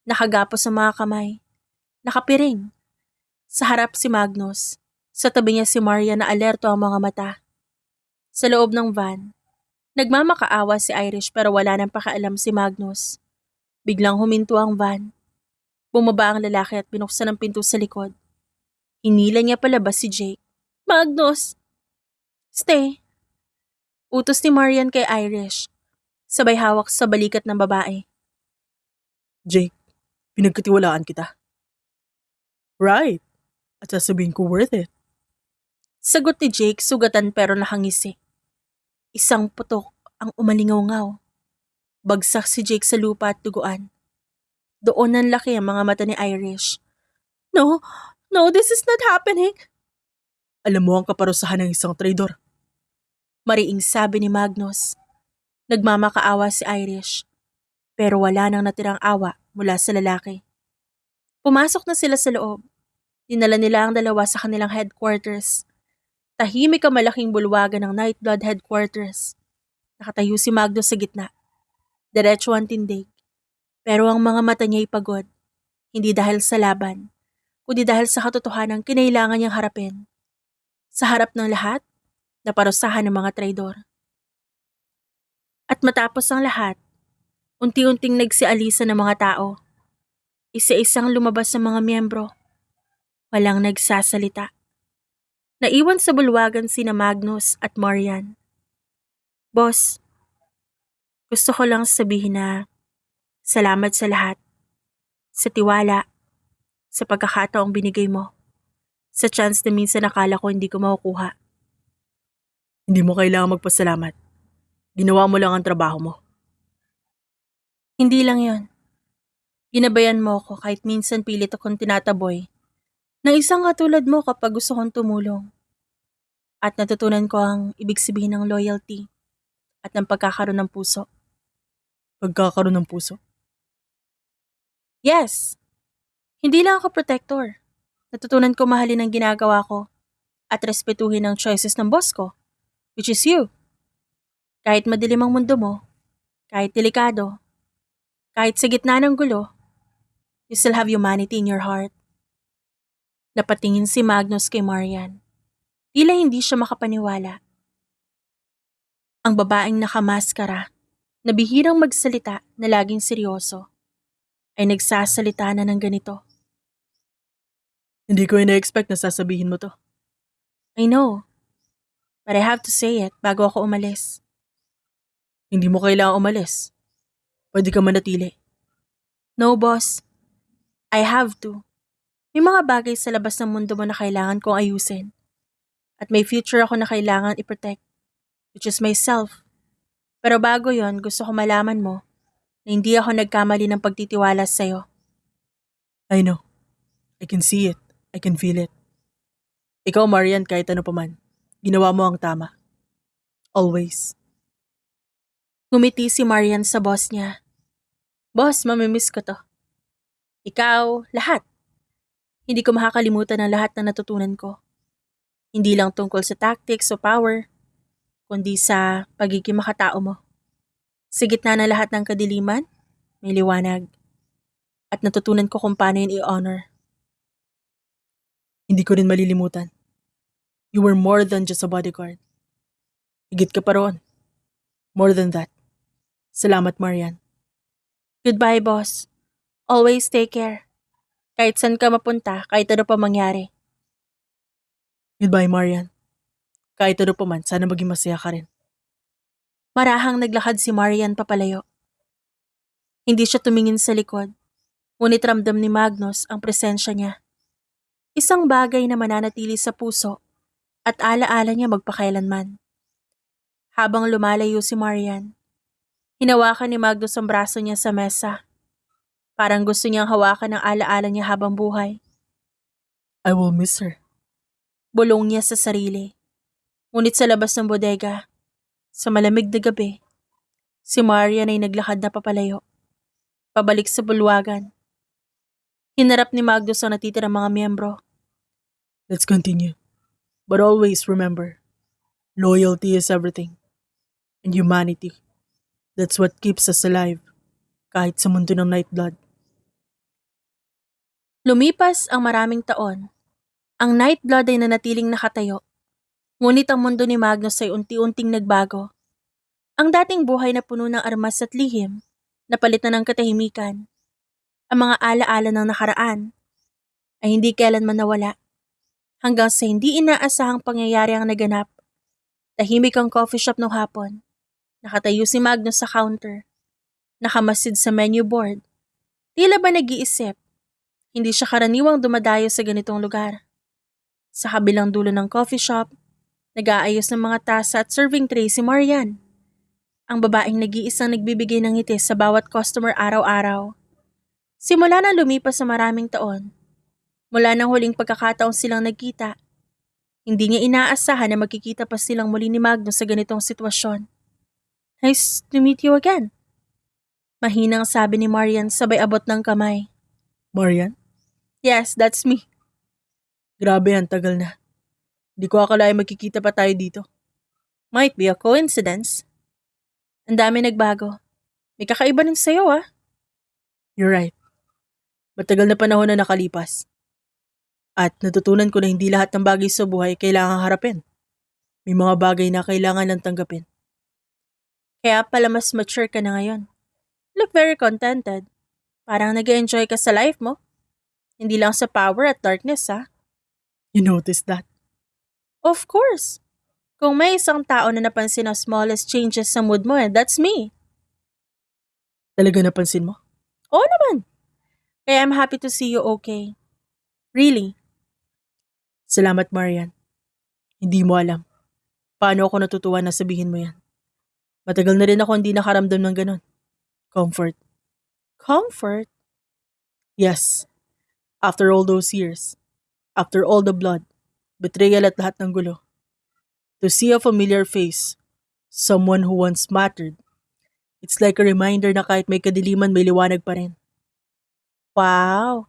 Nakagapos sa mga kamay. Nakapiring. Sa harap si Magnus. Sa tabi niya si Marian na alerto ang mga mata. Sa loob ng van, nagmamakaawa si Irish pero wala nang pakialam si Magnus. Biglang huminto ang van. Bumaba ang lalaki at binuksan ang pinto sa likod. Hinila niya palabas si Jake. Magnus! Stay! Utos ni Marian kay Irish. Sabay hawak sa balikat ng babae. Jake, pinagkatiwalaan kita. Right. At sasabihin ko worth it. Sagot ni Jake sugatan pero nakangisi. Isang putok ang umalingaw-ngaw. Bagsak si Jake sa lupa at duguan. Doon nanlaki ang mga mata ni Irish. No, this is not happening. Alam mo ang kaparusahan ng isang traidor. Mariing sabi ni Magnus. Nagmamakaawa si Irish. Pero wala nang natirang awa mula sa lalaki. Pumasok na sila sa loob. Dinala nila ang dalawa sa kanilang headquarters. Tahimik ang malaking bulwagan ng Nightblood headquarters. Nakatayo si Magnus sa gitna. Diretso ang tindig. Pero ang mga mata niya ay pagod. Hindi dahil sa laban, kundi dahil sa katotohanan kinailangan niyang harapin. Sa harap ng lahat, naparusahan ng mga traidor. At matapos ang lahat, unti-unting nagsialisa ng mga tao. Isa-isang lumabas sa mga miyembro. Walang nagsasalita. Naiwan sa bulwagan sina Magnus at Marian. Boss, gusto ko lang sabihin na salamat sa lahat. Sa tiwala, sa pagkakataong binigay mo. Sa chance na minsan nakala ko hindi ko makukuha. Hindi mo kailangang magpasalamat. Ginawa mo lang ang trabaho mo. Hindi lang yon. Ginabayan mo ako kahit minsan pilit akong tinataboy na isang katulad mo kapag gusto kong tumulong. At natutunan ko ang ibig sabihin ng loyalty at ng pagkakaroon ng puso. Pagkakaroon ng puso? Yes. Hindi lang ako protector. Natutunan ko mahalin ang ginagawa ko at respetuhin ang choices ng boss ko, which is you. Kahit madilim ang mundo mo, kahit delikado, kahit sa gitna ng gulo, you still have humanity in your heart. Napatingin si Magnus kay Marian. Tila hindi siya makapaniwala. Ang babaeng nakamaskara, na bihirang magsalita na laging seryoso, ay nagsasalita na ng ganito. Hindi ko ina-expect na sasabihin mo to. I know, but I have to say it bago ako umalis. Hindi mo kailangang umalis. Pwede ka manatili. No, boss. I have to. May mga bagay sa labas ng mundo mo na kailangan kong ayusin. At may future ako na kailangan i-protect, which is myself. Pero bago yon, gusto ko malaman mo na hindi ako nagkamali ng pagtitiwala sa'yo. I know. I can see it. I can feel it. Ikaw, Marian, kahit ano pa man, ginawa mo ang tama. Always. Ngumiti si Marian sa boss niya. Boss, mamimiss ko to. Ikaw, lahat. Hindi ko makakalimutan ang lahat na natutunan ko. Hindi lang tungkol sa tactics o power, kundi sa pagiging makatao mo. Sa gitna ng lahat ng kadiliman, may liwanag. At natutunan ko kung paano yun i-honor. Hindi ko rin malilimutan. You were more than just a bodyguard. Higit ka pa roon. More than that. Salamat, Marian. Goodbye, boss. Always take care. Kahit saan ka mapunta, kahit ano pa mangyari. Goodbye, Marian. Kahit ano pa man, sana maging masaya ka rin. Marahang naglakad si Marian papalayo. Hindi siya tumingin sa likod, ngunit ramdam ni Magnus ang presensya niya. Isang bagay na mananatili sa puso at alaala niya magpakailanman. Habang lumalayo si Marian, hinawakan ni Magnus ang braso niya sa mesa. Parang gusto niyang hawakan ang alaala niya habang buhay. I will miss her. Bulong niya sa sarili. Ngunit sa labas ng bodega, sa malamig na gabi, si Marian ay naglakad na papalayo. Pabalik sa bulwagan. Hinarap ni Magnus ang natitirang mga miyembro. Let's continue. But always remember, loyalty is everything. And humanity. That's what keeps us alive. Kahit sa mundo ng Nightblood. Lumipas ang maraming taon. Ang Nightblood ay nanatiling nakatayo. Ngunit ang mundo ni Magnus ay unti-unting nagbago. Ang dating buhay na puno ng armas at lihim, napalit na ng katahimikan. Ang mga alaala ng nakaraan ay hindi kailanman nawala. Hanggang sa hindi inaasahang pangyayari ang naganap. Tahimik ang coffee shop nung hapon. Nakatayo si Magnus sa counter. Nakamasid sa menu board. Tila ba nag-iisip? Hindi siya karaniwang dumadayo sa ganitong lugar. Sa kabilang dulo ng coffee shop, nag-aayos ng mga tasa at serving tray si Marian. Ang babaeng nag-iisang nagbibigay ng ngiti sa bawat customer araw-araw. Simula na lumipas sa maraming taon, mula nang huling pagkakataon silang nagkita, hindi niya inaasahan na magkikita pa silang muli ni Magnus sa ganitong sitwasyon. Nice to meet you again. Mahinang sabi ni Marian sabay abot ng kamay. Marian? Yes, that's me. Grabe, ang tagal na. Di ko akalain magkikita pa tayo dito. Might be a coincidence. Ang dami nagbago. May kakaiba rin sa'yo ah. You're right. Matagal na panahon na nakalipas. At natutunan ko na hindi lahat ng bagay sa buhay kailangang harapin. May mga bagay na kailangan lang tanggapin. Kaya pala mas mature ka na ngayon. Look very contented. Parang nag-enjoy ka sa life mo. Hindi lang sa power at darkness ah. You noticed that? Of course. Kung may isang tao na napansin ang smallest changes sa mood mo that's me. Talaga napansin mo? Oo naman. Kaya I'm happy to see you okay. Really. Salamat, Marian. Hindi mo alam. Paano ako natutuwa na sabihin mo yan? Matagal na rin ako hindi nakaramdam ng ganun. Comfort. Comfort? Yes. After all those years. After all the blood. Betrayal at lahat ng gulo. To see a familiar face. Someone who once mattered. It's like a reminder na kahit may kadiliman, may liwanag pa rin. Wow.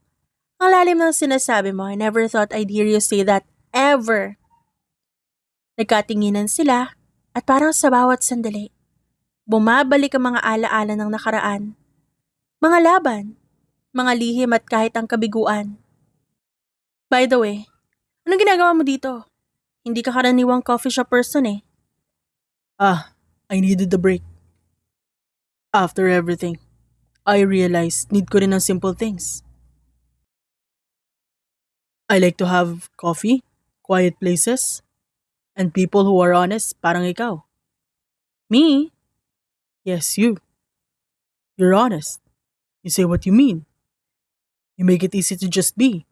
Ang lalim ng sinasabi mo. I never thought I'd hear you say that ever. Nagkatinginan sila at parang sa bawat sandali, bumabalik ang mga alaala ng nakaraan. Mga laban, mga lihim at kahit ang kabiguan. By the way, anong ginagawa mo dito? Hindi ka karaniwang coffee shop person eh. I needed the break. After everything, I realized need ko rin ng simple things. I like to have coffee, quiet places, and people who are honest parang ikaw. Me? Yes, you. You're honest. You say what you mean. You make it easy to just be.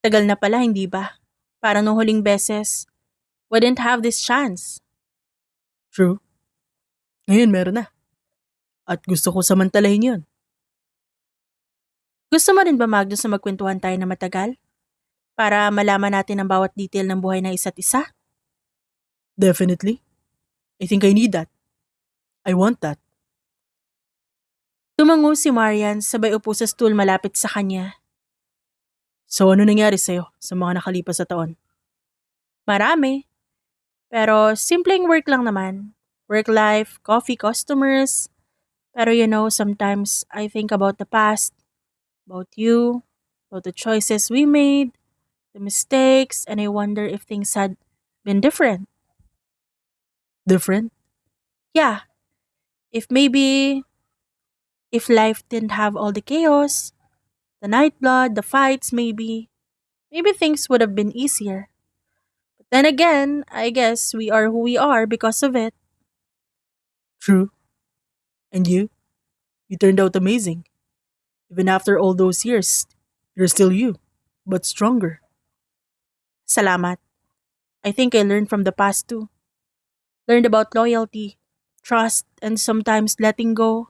Tagal na pala, hindi ba? Parang nung huling beses, wouldn't have this chance. True. Ngayon meron na. At gusto ko samantalahin yon. Gusto mo rin ba, Magnus, na magkwentuhan tayo na matagal? Para malaman natin ang bawat detail ng buhay ng isa't isa? Definitely. I think I need that. I want that. Tumango si Marian sabay upo sa stool malapit sa kanya. So ano nangyari sa'yo sa mga nakalipas sa taon? Marami. Pero simpleng work lang naman. Work life, coffee customers. Pero sometimes I think about the past. About you. About the choices we made. The mistakes. And I wonder if things had been different. Different? Yeah. If life didn't have all the chaos, the night blood, the fights maybe things would have been easier. But then again, I guess we are who we are because of it. True. And you? You turned out amazing. Even after all those years, you're still you, but stronger. Salamat. I think I learned from the past too. Learned about loyalty, trust, and sometimes letting go.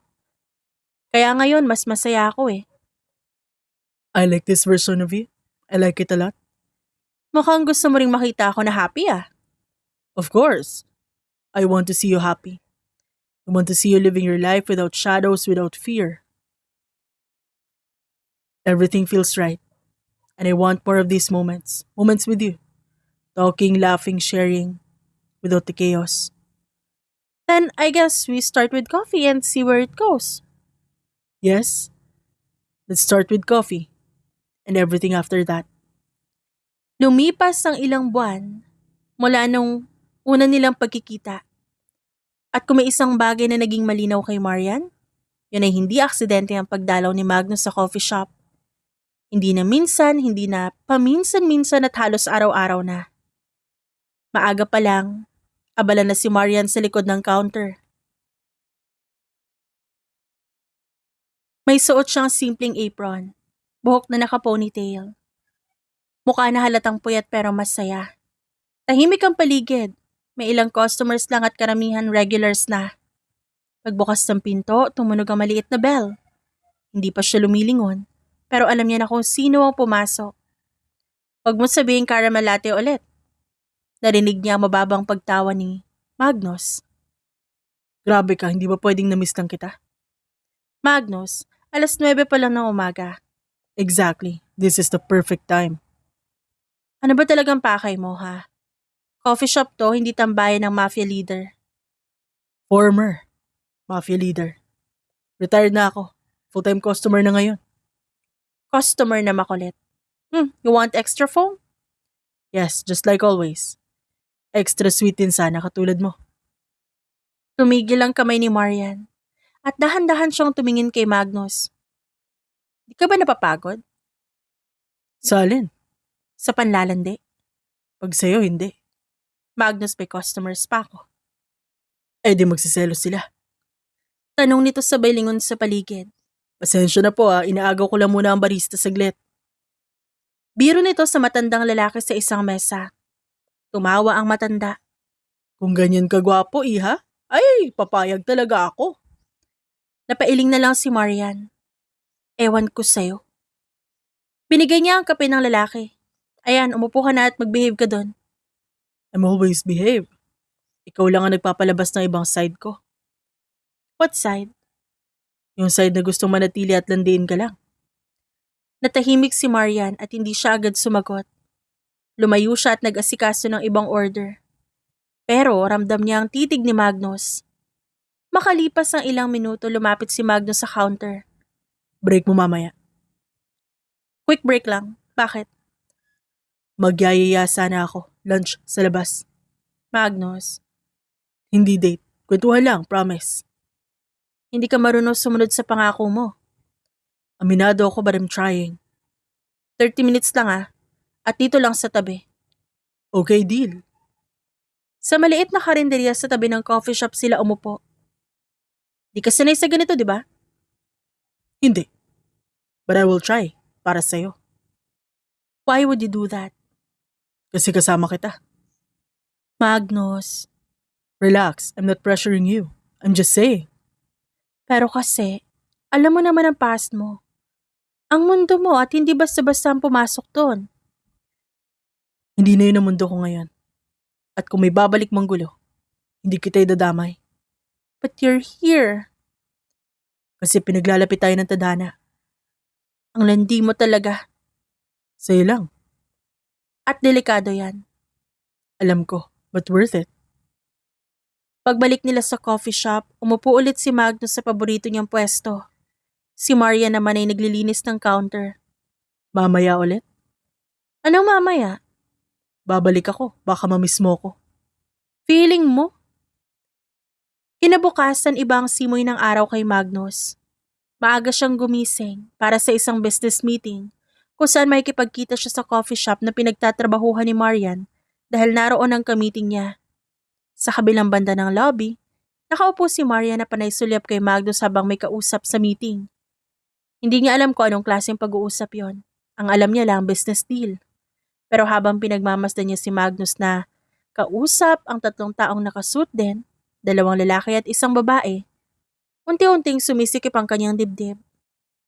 Kaya ngayon, mas masaya ako eh. I like this version of you. I like it a lot. Mukhang gusto mo ring makita ako na happy ah. Of course. I want to see you happy. I want to see you living your life without shadows, without fear. Everything feels right. And I want more of these moments. Moments with you. Talking, laughing, sharing, without the chaos. Then I guess we start with coffee and see where it goes. Yes? Let's start with coffee. And everything after that. Lumipas ang ilang buwan mula nung una nilang pagkikita. At kung may isang bagay na naging malinaw kay Marian, yun ay hindi aksidente ang pagdalaw ni Magnus sa coffee shop. Hindi na minsan, hindi na paminsan-minsan at halos araw-araw na. Maaga pa lang, abala na si Marian sa likod ng counter. May suot siyang simpleng apron, buhok na naka-ponytail. Mukha na halatang puyat pero masaya. Tahimik ang paligid. May ilang customers lang at karamihan regulars na. Pagbukas ng pinto, tumunog ang maliit na bell. Hindi pa siya lumilingon, pero alam niya na kung sino ang pumasok. Huwag mo sabihin caramel latte ulit. Narinig niya ang mababang pagtawa ni Magnus. Grabe ka, hindi ba pwedeng na-miss lang kita? Magnus, 9:00 pa lang ng umaga. Exactly. This is the perfect time. Ano ba talagang pakay mo ha? Coffee shop to, hindi tambayan ng mafia leader. Former. Mafia leader. Retired na ako. Full-time customer na ngayon. Customer na makulit. You want extra foam? Yes, just like always. Extra sweet din sana katulad mo. Tumigil ang kamay ni Marian at dahan-dahan siyang tumingin kay Magnus. Di ka ba napapagod? Sa alin? Sa panlalandi? Pag sa'yo, hindi. Magnus, may customers pa ako. Eh di magsiselos sila. Tanong nito sabay lingon sa paligid. Pasensya na po inaagaw ko lang muna ang barista saglit. Biro nito sa matandang lalaki sa isang mesa. Tumawa ang matanda. Kung ganyan kagwapo, iha, ay, papayag talaga ako. Napailing na lang si Marian. Ewan ko sa'yo. Binigay niya ang kape ng lalaki. Ayan, umupo ka na at mag-behave ka doon. I'm always behave. Ikaw lang ang nagpapalabas ng ibang side ko. What side? Yung side na gustong manatili at landiin ka lang. Natahimik si Marian at hindi siya agad sumagot. Lumayo siya at nag-asikaso ng ibang order. Pero ramdam niya ang titig ni Magnus. Makalipas ang ilang minuto, lumapit si Magnus sa counter. Break mo mamaya. Quick break lang. Bakit? Magyayaya sana ako. Lunch sa labas. Magnus, Hindi date. Kwentuhan lang, promise. hindi ka marunong sumunod sa pangako mo. Aminado ako but I'm trying. 30 minutes lang at dito lang sa tabi. Okay, deal. Sa maliit na karinderya sa tabi ng coffee shop sila umupo. Di ka sanay sa ganito, di ba? Hindi. But I will try. Para sa'yo. Why would you do that? Kasi kasama kita. Magnus. Relax, I'm not pressuring you. I'm just saying. Pero kasi, alam mo naman ang past mo. Ang mundo mo at hindi basta-basta ang pumasok doon. Hindi na yun ang mundo ko ngayon. At kung may babalik mang gulo, hindi kita idadamay. But you're here. Kasi pinaglalapit tayo ng tadhana. Ang landi mo talaga. Sa'yo lang. At delikado yan. Alam ko, but worth it. Pagbalik nila sa coffee shop, umupo ulit si Magnus sa paborito niyang pwesto. Si Maria naman ay naglilinis ng counter. Mamaya ulit. Anong mamaya? Babalik ako, baka mamiss mo ko. Feeling mo? Kinabukasan iba ang simoy ng araw kay Magnus. Maaga siyang gumising para sa isang business meeting kung saan makikipagkita siya sa coffee shop na pinagtatrabahuhan ni Marian dahil naroon ang ka-meeting niya. Sa kabilang banda ng lobby, nakaupo si Marian na panay sulyap kay Magnus habang may kausap sa meeting. Hindi niya alam kung anong klaseng pag-uusap yon. Ang alam niya lang business deal. Pero habang pinagmamasdan niya si Magnus na kausap ang 3 taong nakasuit din, 2 lalaki at 1 babae, unti-unting sumisikip ang kanyang dibdib.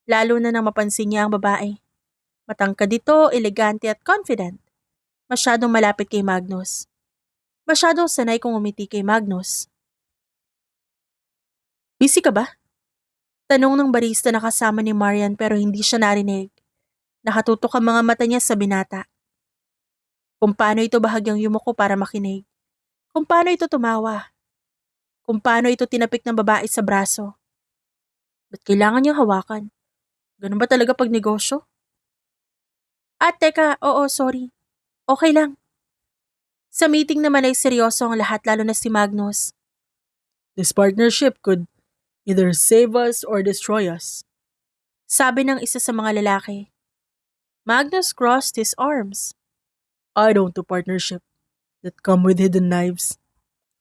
Lalo na nang mapansin niya ang babae. Matangkad dito, elegante at confident. Masyadong malapit kay Magnus. Masyadong sanay kung umiti kay Magnus. Busy ka ba? Tanong ng barista na kasama ni Marian pero hindi siya narinig. Nakatutok ang mga mata niya sa binata. Kung paano ito bahagyang yumuko para makinig. Kung paano ito tumawa. Kung paano ito tinapik ng babae sa braso. Ba't kailangan niyang hawakan? Ganun ba talaga pag negosyo? Teka, oo, sorry. Okay lang. Sa meeting naman ay seryoso ang lahat lalo na si Magnus. This partnership could either save us or destroy us. Sabi ng isa sa mga lalaki. Magnus crossed his arms. I don't do partnership that come with hidden knives.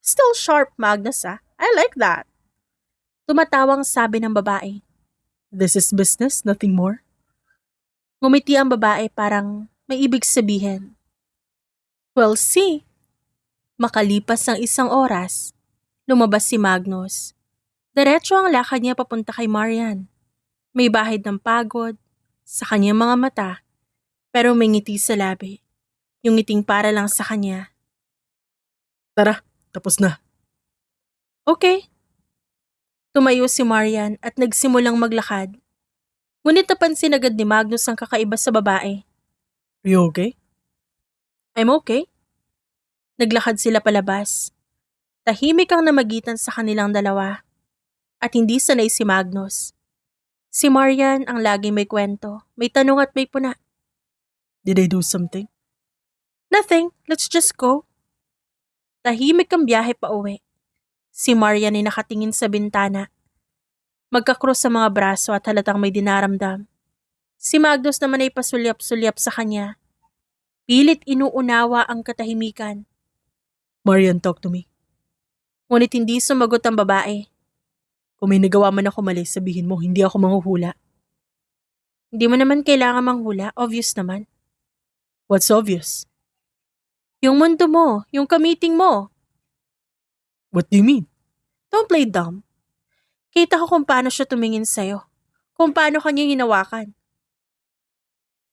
Still sharp, Magnus I like that. Tumatawang sabi ng babae. This is business, nothing more. Ngumiti ang babae parang may ibig sabihin. We'll see. Makalipas ang 1 oras, lumabas si Magnus. Diretso ang lakad niya papunta kay Marian. May bahid ng pagod sa kanyang mga mata, pero may ngiti sa labi. Yung ngiting para lang sa kanya. Tara, tapos na. Okay. Tumayo si Marian at nagsimulang maglakad. Ngunit napansin agad ni Magnus ang kakaiba sa babae. Are you okay? I'm okay. Naglakad sila palabas. Tahimik ang namagitan sa kanilang dalawa. At hindi sanay si Magnus. Si Marian ang laging may kwento, may tanong at may puna. Did I do something? Nothing, let's just go. Tahimik ang biyahe pa uwi. Si Marian ay nakatingin sa bintana. Magkakross sa mga braso at halatang may dinaramdam. Si Magnus naman ay pasulyap-sulyap sa kanya. Pilit inuunawa ang katahimikan. Marian, talk to me. Ngunit hindi sumagot ang babae. Kung may nagawa man ako mali, sabihin mo, hindi ako manghuhula. Hindi mo naman kailangan manghula, obvious naman. What's obvious? Yung mundo mo, yung ka-meeting mo. What do you mean? Don't play dumb. Kita ko kung paano siya tumingin sa'yo. Kung paano kanya hinawakan.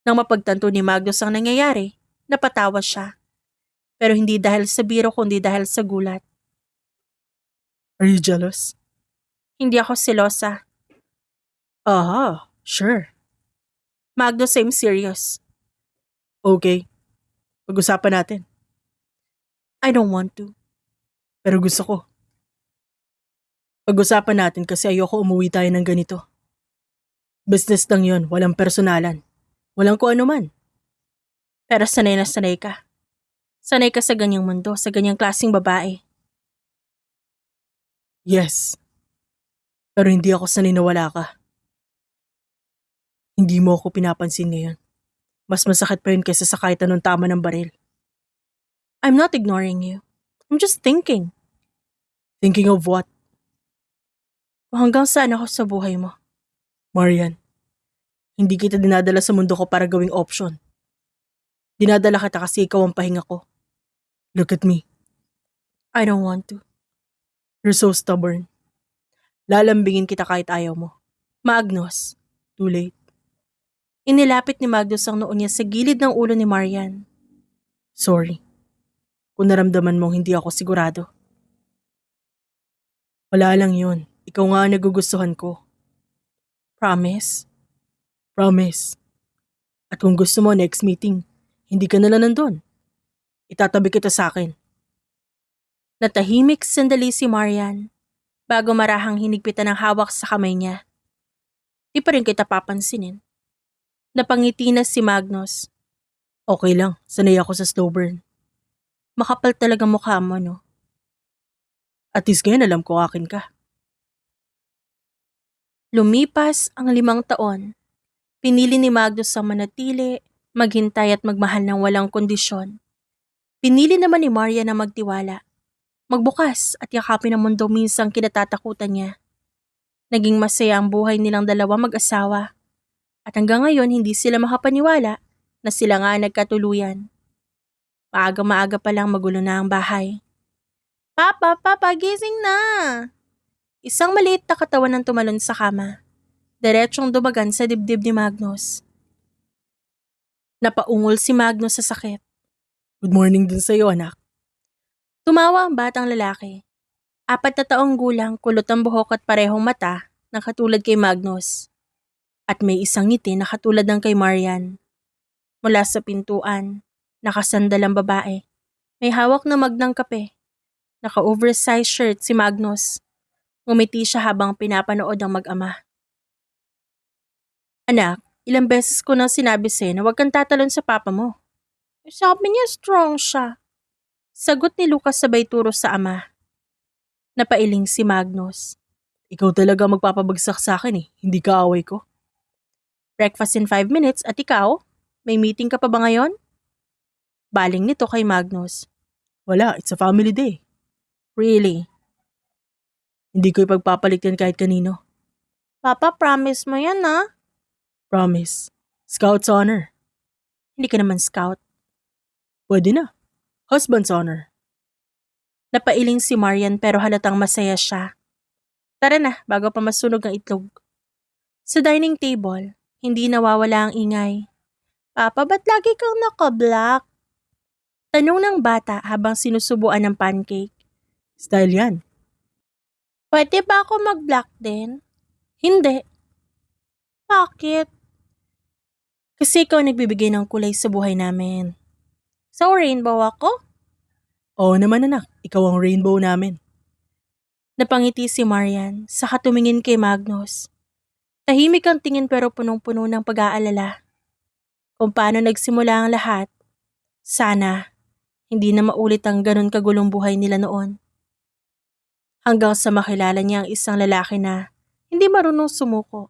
Nang mapagtanto ni Magnus ang nangyayari, napatawa siya. Pero hindi dahil sa biro kundi dahil sa gulat. Are you jealous? Hindi ako selosa. Aha, sure. Magnus, I'm serious. Okay. Pag-usapan natin. I don't want to. Pero gusto ko. Pag-usapan natin kasi ayoko umuwi tayo ng ganito. Business lang yun, walang personalan. Walang kung ano man. Pero sanay na sanay ka. Sanay ka sa ganyang mundo, sa ganyang klaseng babae. Yes. Pero hindi ako sanay na wala ka. Hindi mo ako pinapansin ngayon. Mas masakit pa yun kaysa sa kahit anong tama ng baril. I'm not ignoring you. I'm just thinking. Thinking of what? Kung hanggang saan ako sa buhay mo. Marian, hindi kita dinadala sa mundo ko para gawing option. Dinadala kita kasi ikaw ang pahinga ko. Look at me. I don't want to. You're so stubborn. Lalambingin kita kahit ayaw mo. Magnus. Too late. Inilapit ni Magnus ang noo niya sa gilid ng ulo ni Marian. Sorry. Kung naramdaman mong hindi ako sigurado. Wala lang yun. Ikaw nga ang nagugustuhan ko. Promise? Promise. At kung gusto mo next meeting, hindi ka nalang nandun. Itatabi kita sa akin. Natahimik sandali si Marian bago marahang hinigpitan ng hawak sa kamay niya. Di pa rin kita papansinin. Napangiti na si Magnus. Okay lang, sanay ako sa slow burn. Makapal talaga mukha mo, no? At least ngayon alam ko akin ka. Lumipas ang 5 taon. Pinili ni Magnus ang manatili, maghintay at magmahal ng walang kondisyon. Pinili naman ni Maria na magtiwala. Magbukas at yakapin ang mundo minsang kinatatakutan niya. Naging masaya ang buhay nilang dalawa mag-asawa. At hanggang ngayon hindi sila makapaniwala na sila nga nagkatuluyan. Maaga-maaga pa lang magulo na ang bahay. Papa, gising na! Isang maliit na katawan ang tumalon sa kama. Diretsyong dumagan sa dibdib ni Magnus. Napaungol si Magnus sa sakit. Good morning din sa'yo, anak. Tumawa ang batang lalaki. 4 na taong gulang, kulot ang buhok at parehong mata na katulad kay Magnus. At may isang ngiti na katulad ng kay Marian. Mula sa pintuan, nakasandal ang babae. May hawak na mug ng kape. Naka-oversized shirt si Magnus. Ngumiti siya habang pinapanood ang mag-ama. Anak, ilang beses ko nang sinabi sa'yo na huwag kang tatalon sa papa mo. Sabi niya strong siya. Sagot ni Lucas sabay turo sa ama. Napailing si Magnus. Ikaw talaga magpapabagsak sa akin hindi ka away ko. Breakfast in 5 minutes at ikaw? May meeting ka pa ba ngayon? Baling nito kay Magnus. Wala, it's a family day. Really? Hindi ko ipagpapalit yan kahit kanino. Papa, promise mo yan ha? Promise. Scout's honor. Hindi ka naman scout. Pwede na. Husband's honor. Napailing si Marian pero halatang masaya siya. Tara na, bago pa masunog ang itlog. Sa dining table, hindi nawawala ang ingay. Papa, ba't lagi kang naka-black? Tanong ng bata habang sinusubuan ng pancake. Style yan. Pwede ba ako mag-black din? Hindi. Bakit? Kasi ikaw nagbibigay ng kulay sa buhay namin. So, rainbow ako? Oo naman anak, ikaw ang rainbow namin. Napangiti si Marian, saka tumingin kay Magnus. Tahimik ang tingin pero punong-puno ng pag-aalala. Kung paano nagsimula ang lahat, sana hindi na maulit ang ganun kagulong buhay nila noon. Hanggang sa makilala niya ang isang lalaki na hindi marunong sumuko.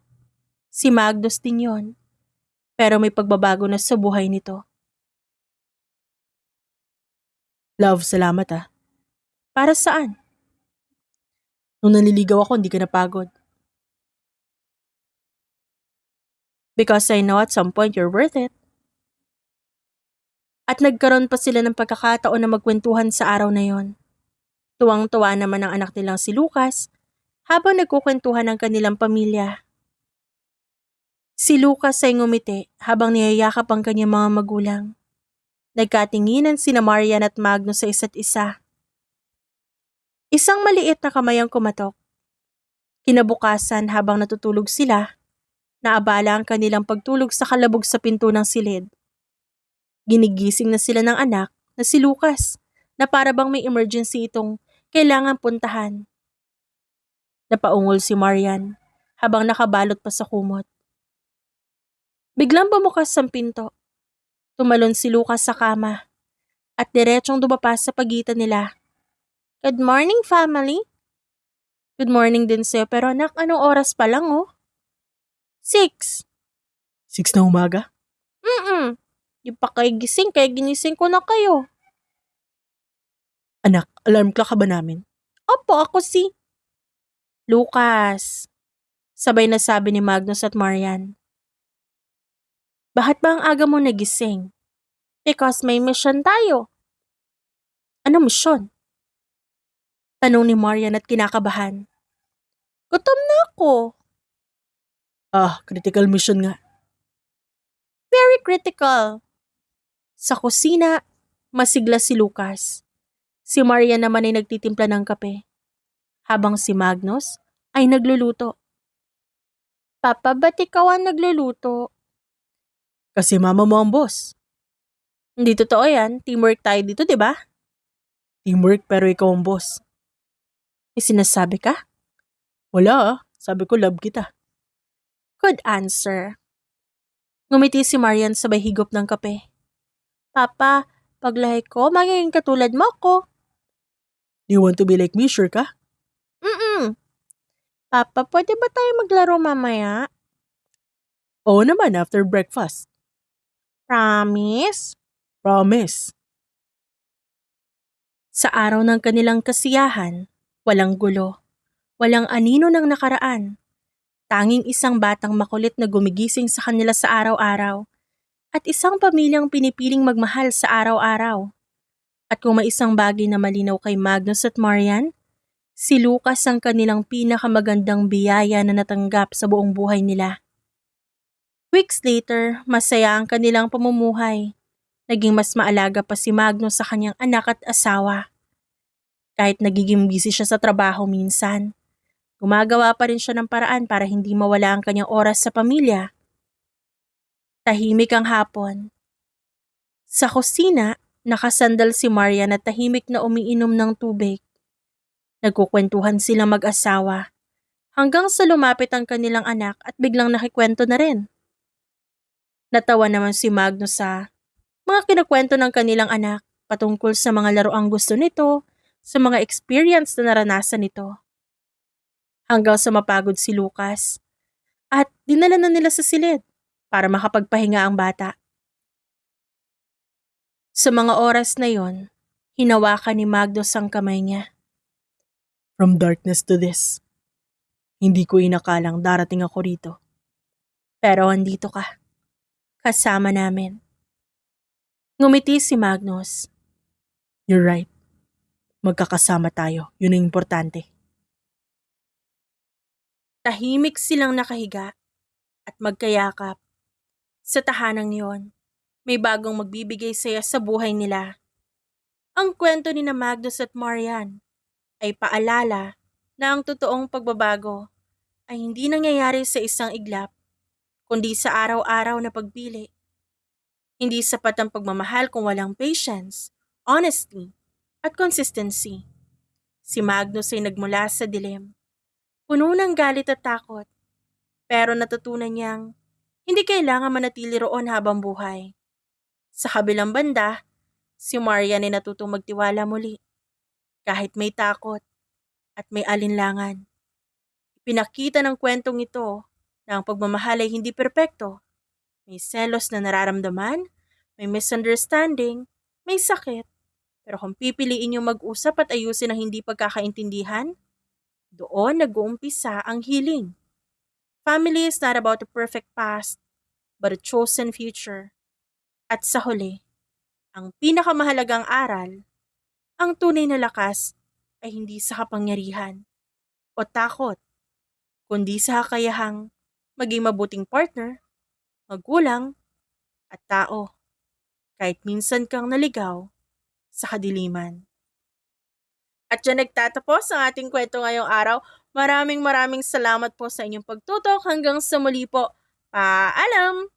Si Magnus din yon. Pero may pagbabago na sa buhay nito. Love, salamat Para saan? Nung naliligaw ako, hindi ka napagod. Because I know at some point you're worth it. At nagkaroon pa sila ng pagkakataon na magkwentuhan sa araw na yon. Tuwang-tuwa naman ang anak nilang si Lucas habang nagkukwentuhan ng kanilang pamilya. Si Lucas ay ngumiti habang niyayakap ang kanyang mga magulang. Nagkatinginan sina Marian at Magnus sa isa't isa. Isang maliit na kamay ang kumatok. Kinabukasan habang natutulog sila, naabala ang kanilang pagtulog sa kalabog sa pinto ng silid. Ginigising na sila ng anak na si Lucas na para bang may emergency itong kailangan puntahan. Napaungol si Marian habang nakabalot pa sa kumot. Biglang bumukas ang pinto. Tumalon si Lucas sa kama at diretsong dumapas sa pagitan nila. Good morning, family. Good morning din sa'yo, pero anak, anong oras pa lang 6. 6 na umaga? Di pa kayo gising kaya ginising ko na kayo. Anak, alarm clock ka ba namin? Opo, ako si Lucas. Sabay na sabi ni Magnus at Marian. Bakit ba ang aga mo nagising? Because may mission tayo. Ano mission? Tanong ni Marian at kinakabahan. Gutom na ako. Critical mission nga. Very critical. Sa kusina, masigla si Lucas. Si Marian naman ay nagtitimpla ng kape. Habang si Magnus ay nagluluto. Papa, ba't ikaw ang nagluluto? Kasi mama mo ang boss. Hindi totoo yan. Teamwork tayo dito, di ba? Teamwork pero ikaw ang boss. May sinasabi ka? Wala sabi ko love kita. Good answer. Ngumiti si Marian sabay higop ng kape. Papa, paglahi ko, magiging katulad mo ako. Do you want to be like me, sure ka? Papa, pwede ba tayo maglaro mamaya? Oo naman, after breakfast. Promise? Promise. Sa araw ng kanilang kasiyahan, walang gulo, walang anino ng nakaraan. Tanging isang batang makulit na gumigising sa kanila sa araw-araw at isang pamilyang pinipiling magmahal sa araw-araw. At kung may isang bagay na malinaw kay Magnus at Marian, si Lucas ang kanilang pinakamagandang biyaya na natanggap sa buong buhay nila. Weeks later, masaya ang kanilang pamumuhay. Naging mas maalaga pa si Magnus sa kanyang anak at asawa. Kahit nagiging busy siya sa trabaho minsan, gumagawa pa rin siya ng paraan para hindi mawala ang kanyang oras sa pamilya. Tahimik ang hapon. Sa kusina, nakasandal si Marian at tahimik na umiinom ng tubig. Nagkukwentuhan silang mag-asawa hanggang sa lumapit ang kanilang anak at biglang nakikwento na rin. Natawa naman si Magnus sa mga kinukwento ng kanilang anak patungkol sa mga laruang gusto nito, sa mga experience na naranasan nito. Hanggang sa mapagod si Lucas at dinala na nila sa silid para makapagpahinga ang bata. Sa mga oras na yon, hinawakan ni Magnus ang kamay niya. From darkness to this. Hindi ko inakalang darating ako rito. Pero andito ka. Kasama namin. Ngumiti si Magnus. You're right. Magkakasama tayo. Yun ang importante. Tahimik silang nakahiga at magkayakap. Sa tahanang yon, may bagong magbibigay saya sa buhay nila. Ang kwento ni na Magnus at Marian ay paalala na ang totoong pagbabago ay hindi nangyayari sa isang iglap, kundi sa araw-araw na pagpili. Hindi sapat ang pagmamahal kung walang patience, honesty, at consistency. Si Magnus ay nagmula sa dilim, puno ng galit at takot, pero natutunan niyang hindi kailangan manatili roon habang buhay. Sa kabilang banda, si Marian ay natutong magtiwala muli, kahit may takot at may alinlangan. Ipinakita ng kwentong ito na ang pagmamahal ay hindi perpekto. May selos na nararamdaman, may misunderstanding, may sakit. Pero kung pipiliin yung mag-usap at ayusin ang hindi pagkakaintindihan, doon nag-uumpisa ang healing. Family is not about a perfect past, but a chosen future. At sa huli, ang pinakamahalagang aral, ang tunay na lakas ay hindi sa kapangyarihan o takot, kundi sa kakayahang maging mabuting partner, magulang, at tao. Kahit minsan kang naligaw sa kadiliman. At dyan nagtatapos ang ating kwento ngayong araw. Maraming salamat po sa inyong pagtutok. Hanggang sa muli po. Paalam!